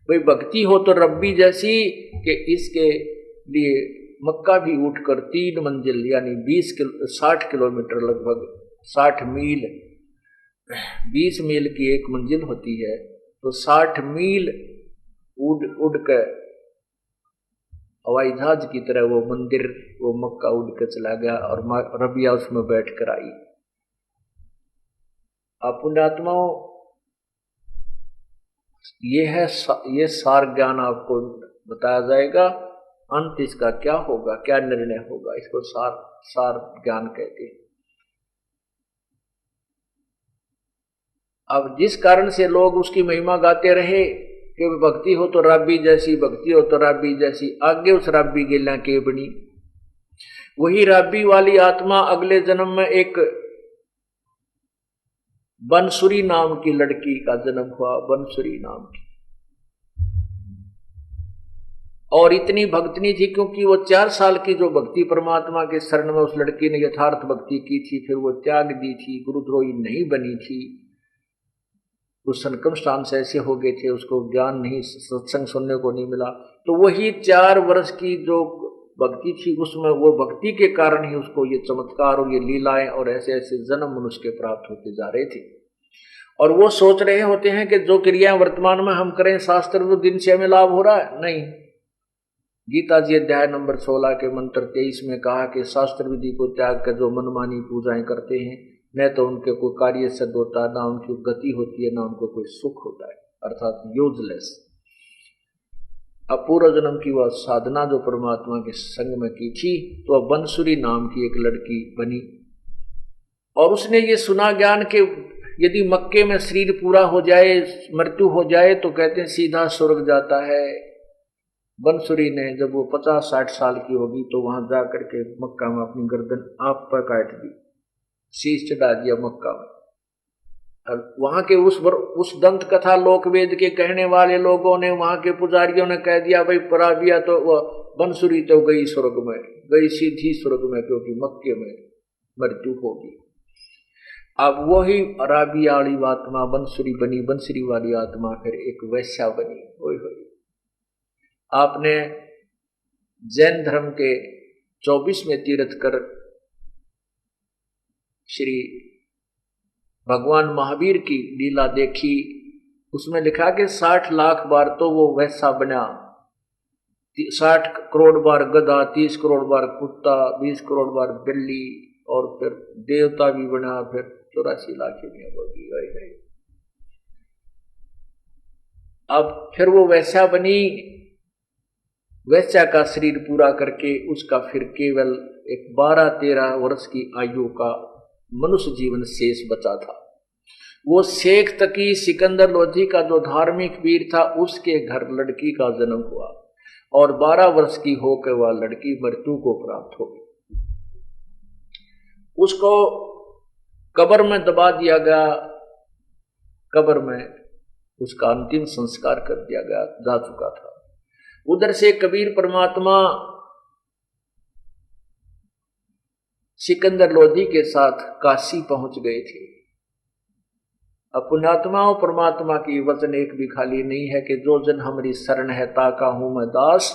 भाई भक्ति हो तो रब्बी जैसी, कि इसके लिए मक्का भी उठकर 3 मंजिल यानी 60 किलोमीटर लगभग 60 मील, 20 मील की एक मंजिल होती है, तो 60 मील उड़ कर हवाई जहाज की तरह वो मंदिर वो मक्का उड़ कर चला गया और रबिया उसमें बैठ कर आई। आप पुण्यात्माओं, ये सार ज्ञान आपको बताया जाएगा। अंत इसका क्या होगा, क्या निर्णय होगा, इसको सार ज्ञान कहते हैं। अब जिस कारण से लोग उसकी महिमा गाते रहे कि भक्ति हो तो राबी जैसी, भक्ति हो तो राबी जैसी, आगे उस राबी गिला के बनी। वही राबी वाली आत्मा अगले जन्म में एक बनसुरी नाम की लड़की का जन्म हुआ, बनसुरी नाम की। और इतनी भक्तनी थी क्योंकि वो 4 साल की जो भक्ति परमात्मा के शरण में उस लड़की ने यथार्थ भक्ति की थी, फिर वो त्याग दी थी, गुरुद्रोही नहीं बनी थी। उस सर्कमस्टांस ऐसे हो गए थे, उसको ज्ञान नहीं, सत्संग सुनने को नहीं मिला। तो वही 4 वर्ष की जो भक्ति थी, उसमें वो भक्ति के कारण ही उसको ये चमत्कार और ये लीलाएं और ऐसे ऐसे जन्म मनुष्य के प्राप्त होते जा रहे थे। और वो सोच रहे होते हैं कि जो क्रियाएं वर्तमान में हम करें शास्त्र तो दिन से हमें लाभ हो रहा है। नहीं, गीता जी अध्याय नंबर 16 के मंत्र 23 में कहा कि शास्त्र विधि को त्याग कर जो मनमानी पूजाएं करते हैं, न तो उनके कोई कार्य सिद्ध होता, ना उनकी गति होती है, ना उनको कोई सुख होता है, अर्थात यूजलेस। अब पूर्व जन्म की वह साधना जो परमात्मा के संग में की थी, तो वह बनसुरी नाम की एक लड़की बनी। और उसने ये सुना ज्ञान के यदि मक्के में शरीर पूरा हो जाए, मृत्यु हो जाए, तो कहते हैं सीधा स्वर्ग जाता है। बनसुरी ने जब वो 50-60 साल की होगी तो वहां जा करके मक्का में अपनी गर्दन आप पर काट दी, शीश चढ़ा दिया मक्का में। और वहां के उस दंत कथा लोक वेद के कहने वाले लोगों ने, वहां के पुजारियों ने कह दिया भाई पराबिया तो वह बनसुरी तो गई स्वर्ग में, गई सीधी स्वर्ग में, क्योंकि मक्के में मृत्यु होगी। अब वही राबिया वाली आत्मा बनसुरी बनी, बंसुरी वाली आत्मा फिर एक वैश्या बनी। वही आपने जैन धर्म के 24वें तीर्थकर श्री भगवान महावीर की लीला देखी। उसमें लिखा कि 60 लाख बार तो वो वैसा बना, 60 करोड़ बार गधा, 30 करोड़ बार कुत्ता, 20 करोड़ बार बिल्ली, और फिर देवता भी बना, फिर 84 लाख ही होगी। अब फिर वो वैसा बनी, वैसा का शरीर पूरा करके उसका फिर केवल एक 12-13 वर्ष की आयु का मनुष्य जीवन शेष बचा था। वो शेख तकी सिकंदर लोधी का जो धार्मिक वीर था, उसके घर लड़की का जन्म हुआ और 12 वर्ष की होकर वह लड़की मृत्यु को प्राप्त हो गई। उसको कब्र में दबा दिया गया, कब्र में उसका अंतिम संस्कार कर दिया गया, जा चुका था। उधर से कबीर परमात्मा सिकंदर लोधी के साथ काशी पहुंच गए थे। अब पुण्यात्माओं, परमात्मा की वचन एक भी खाली नहीं है कि जो जन हमारी शरण है ताका हूं मैं दास,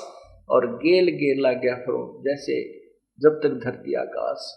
और गेल गेला गया फिरो, जैसे जब तक धरती आकाश।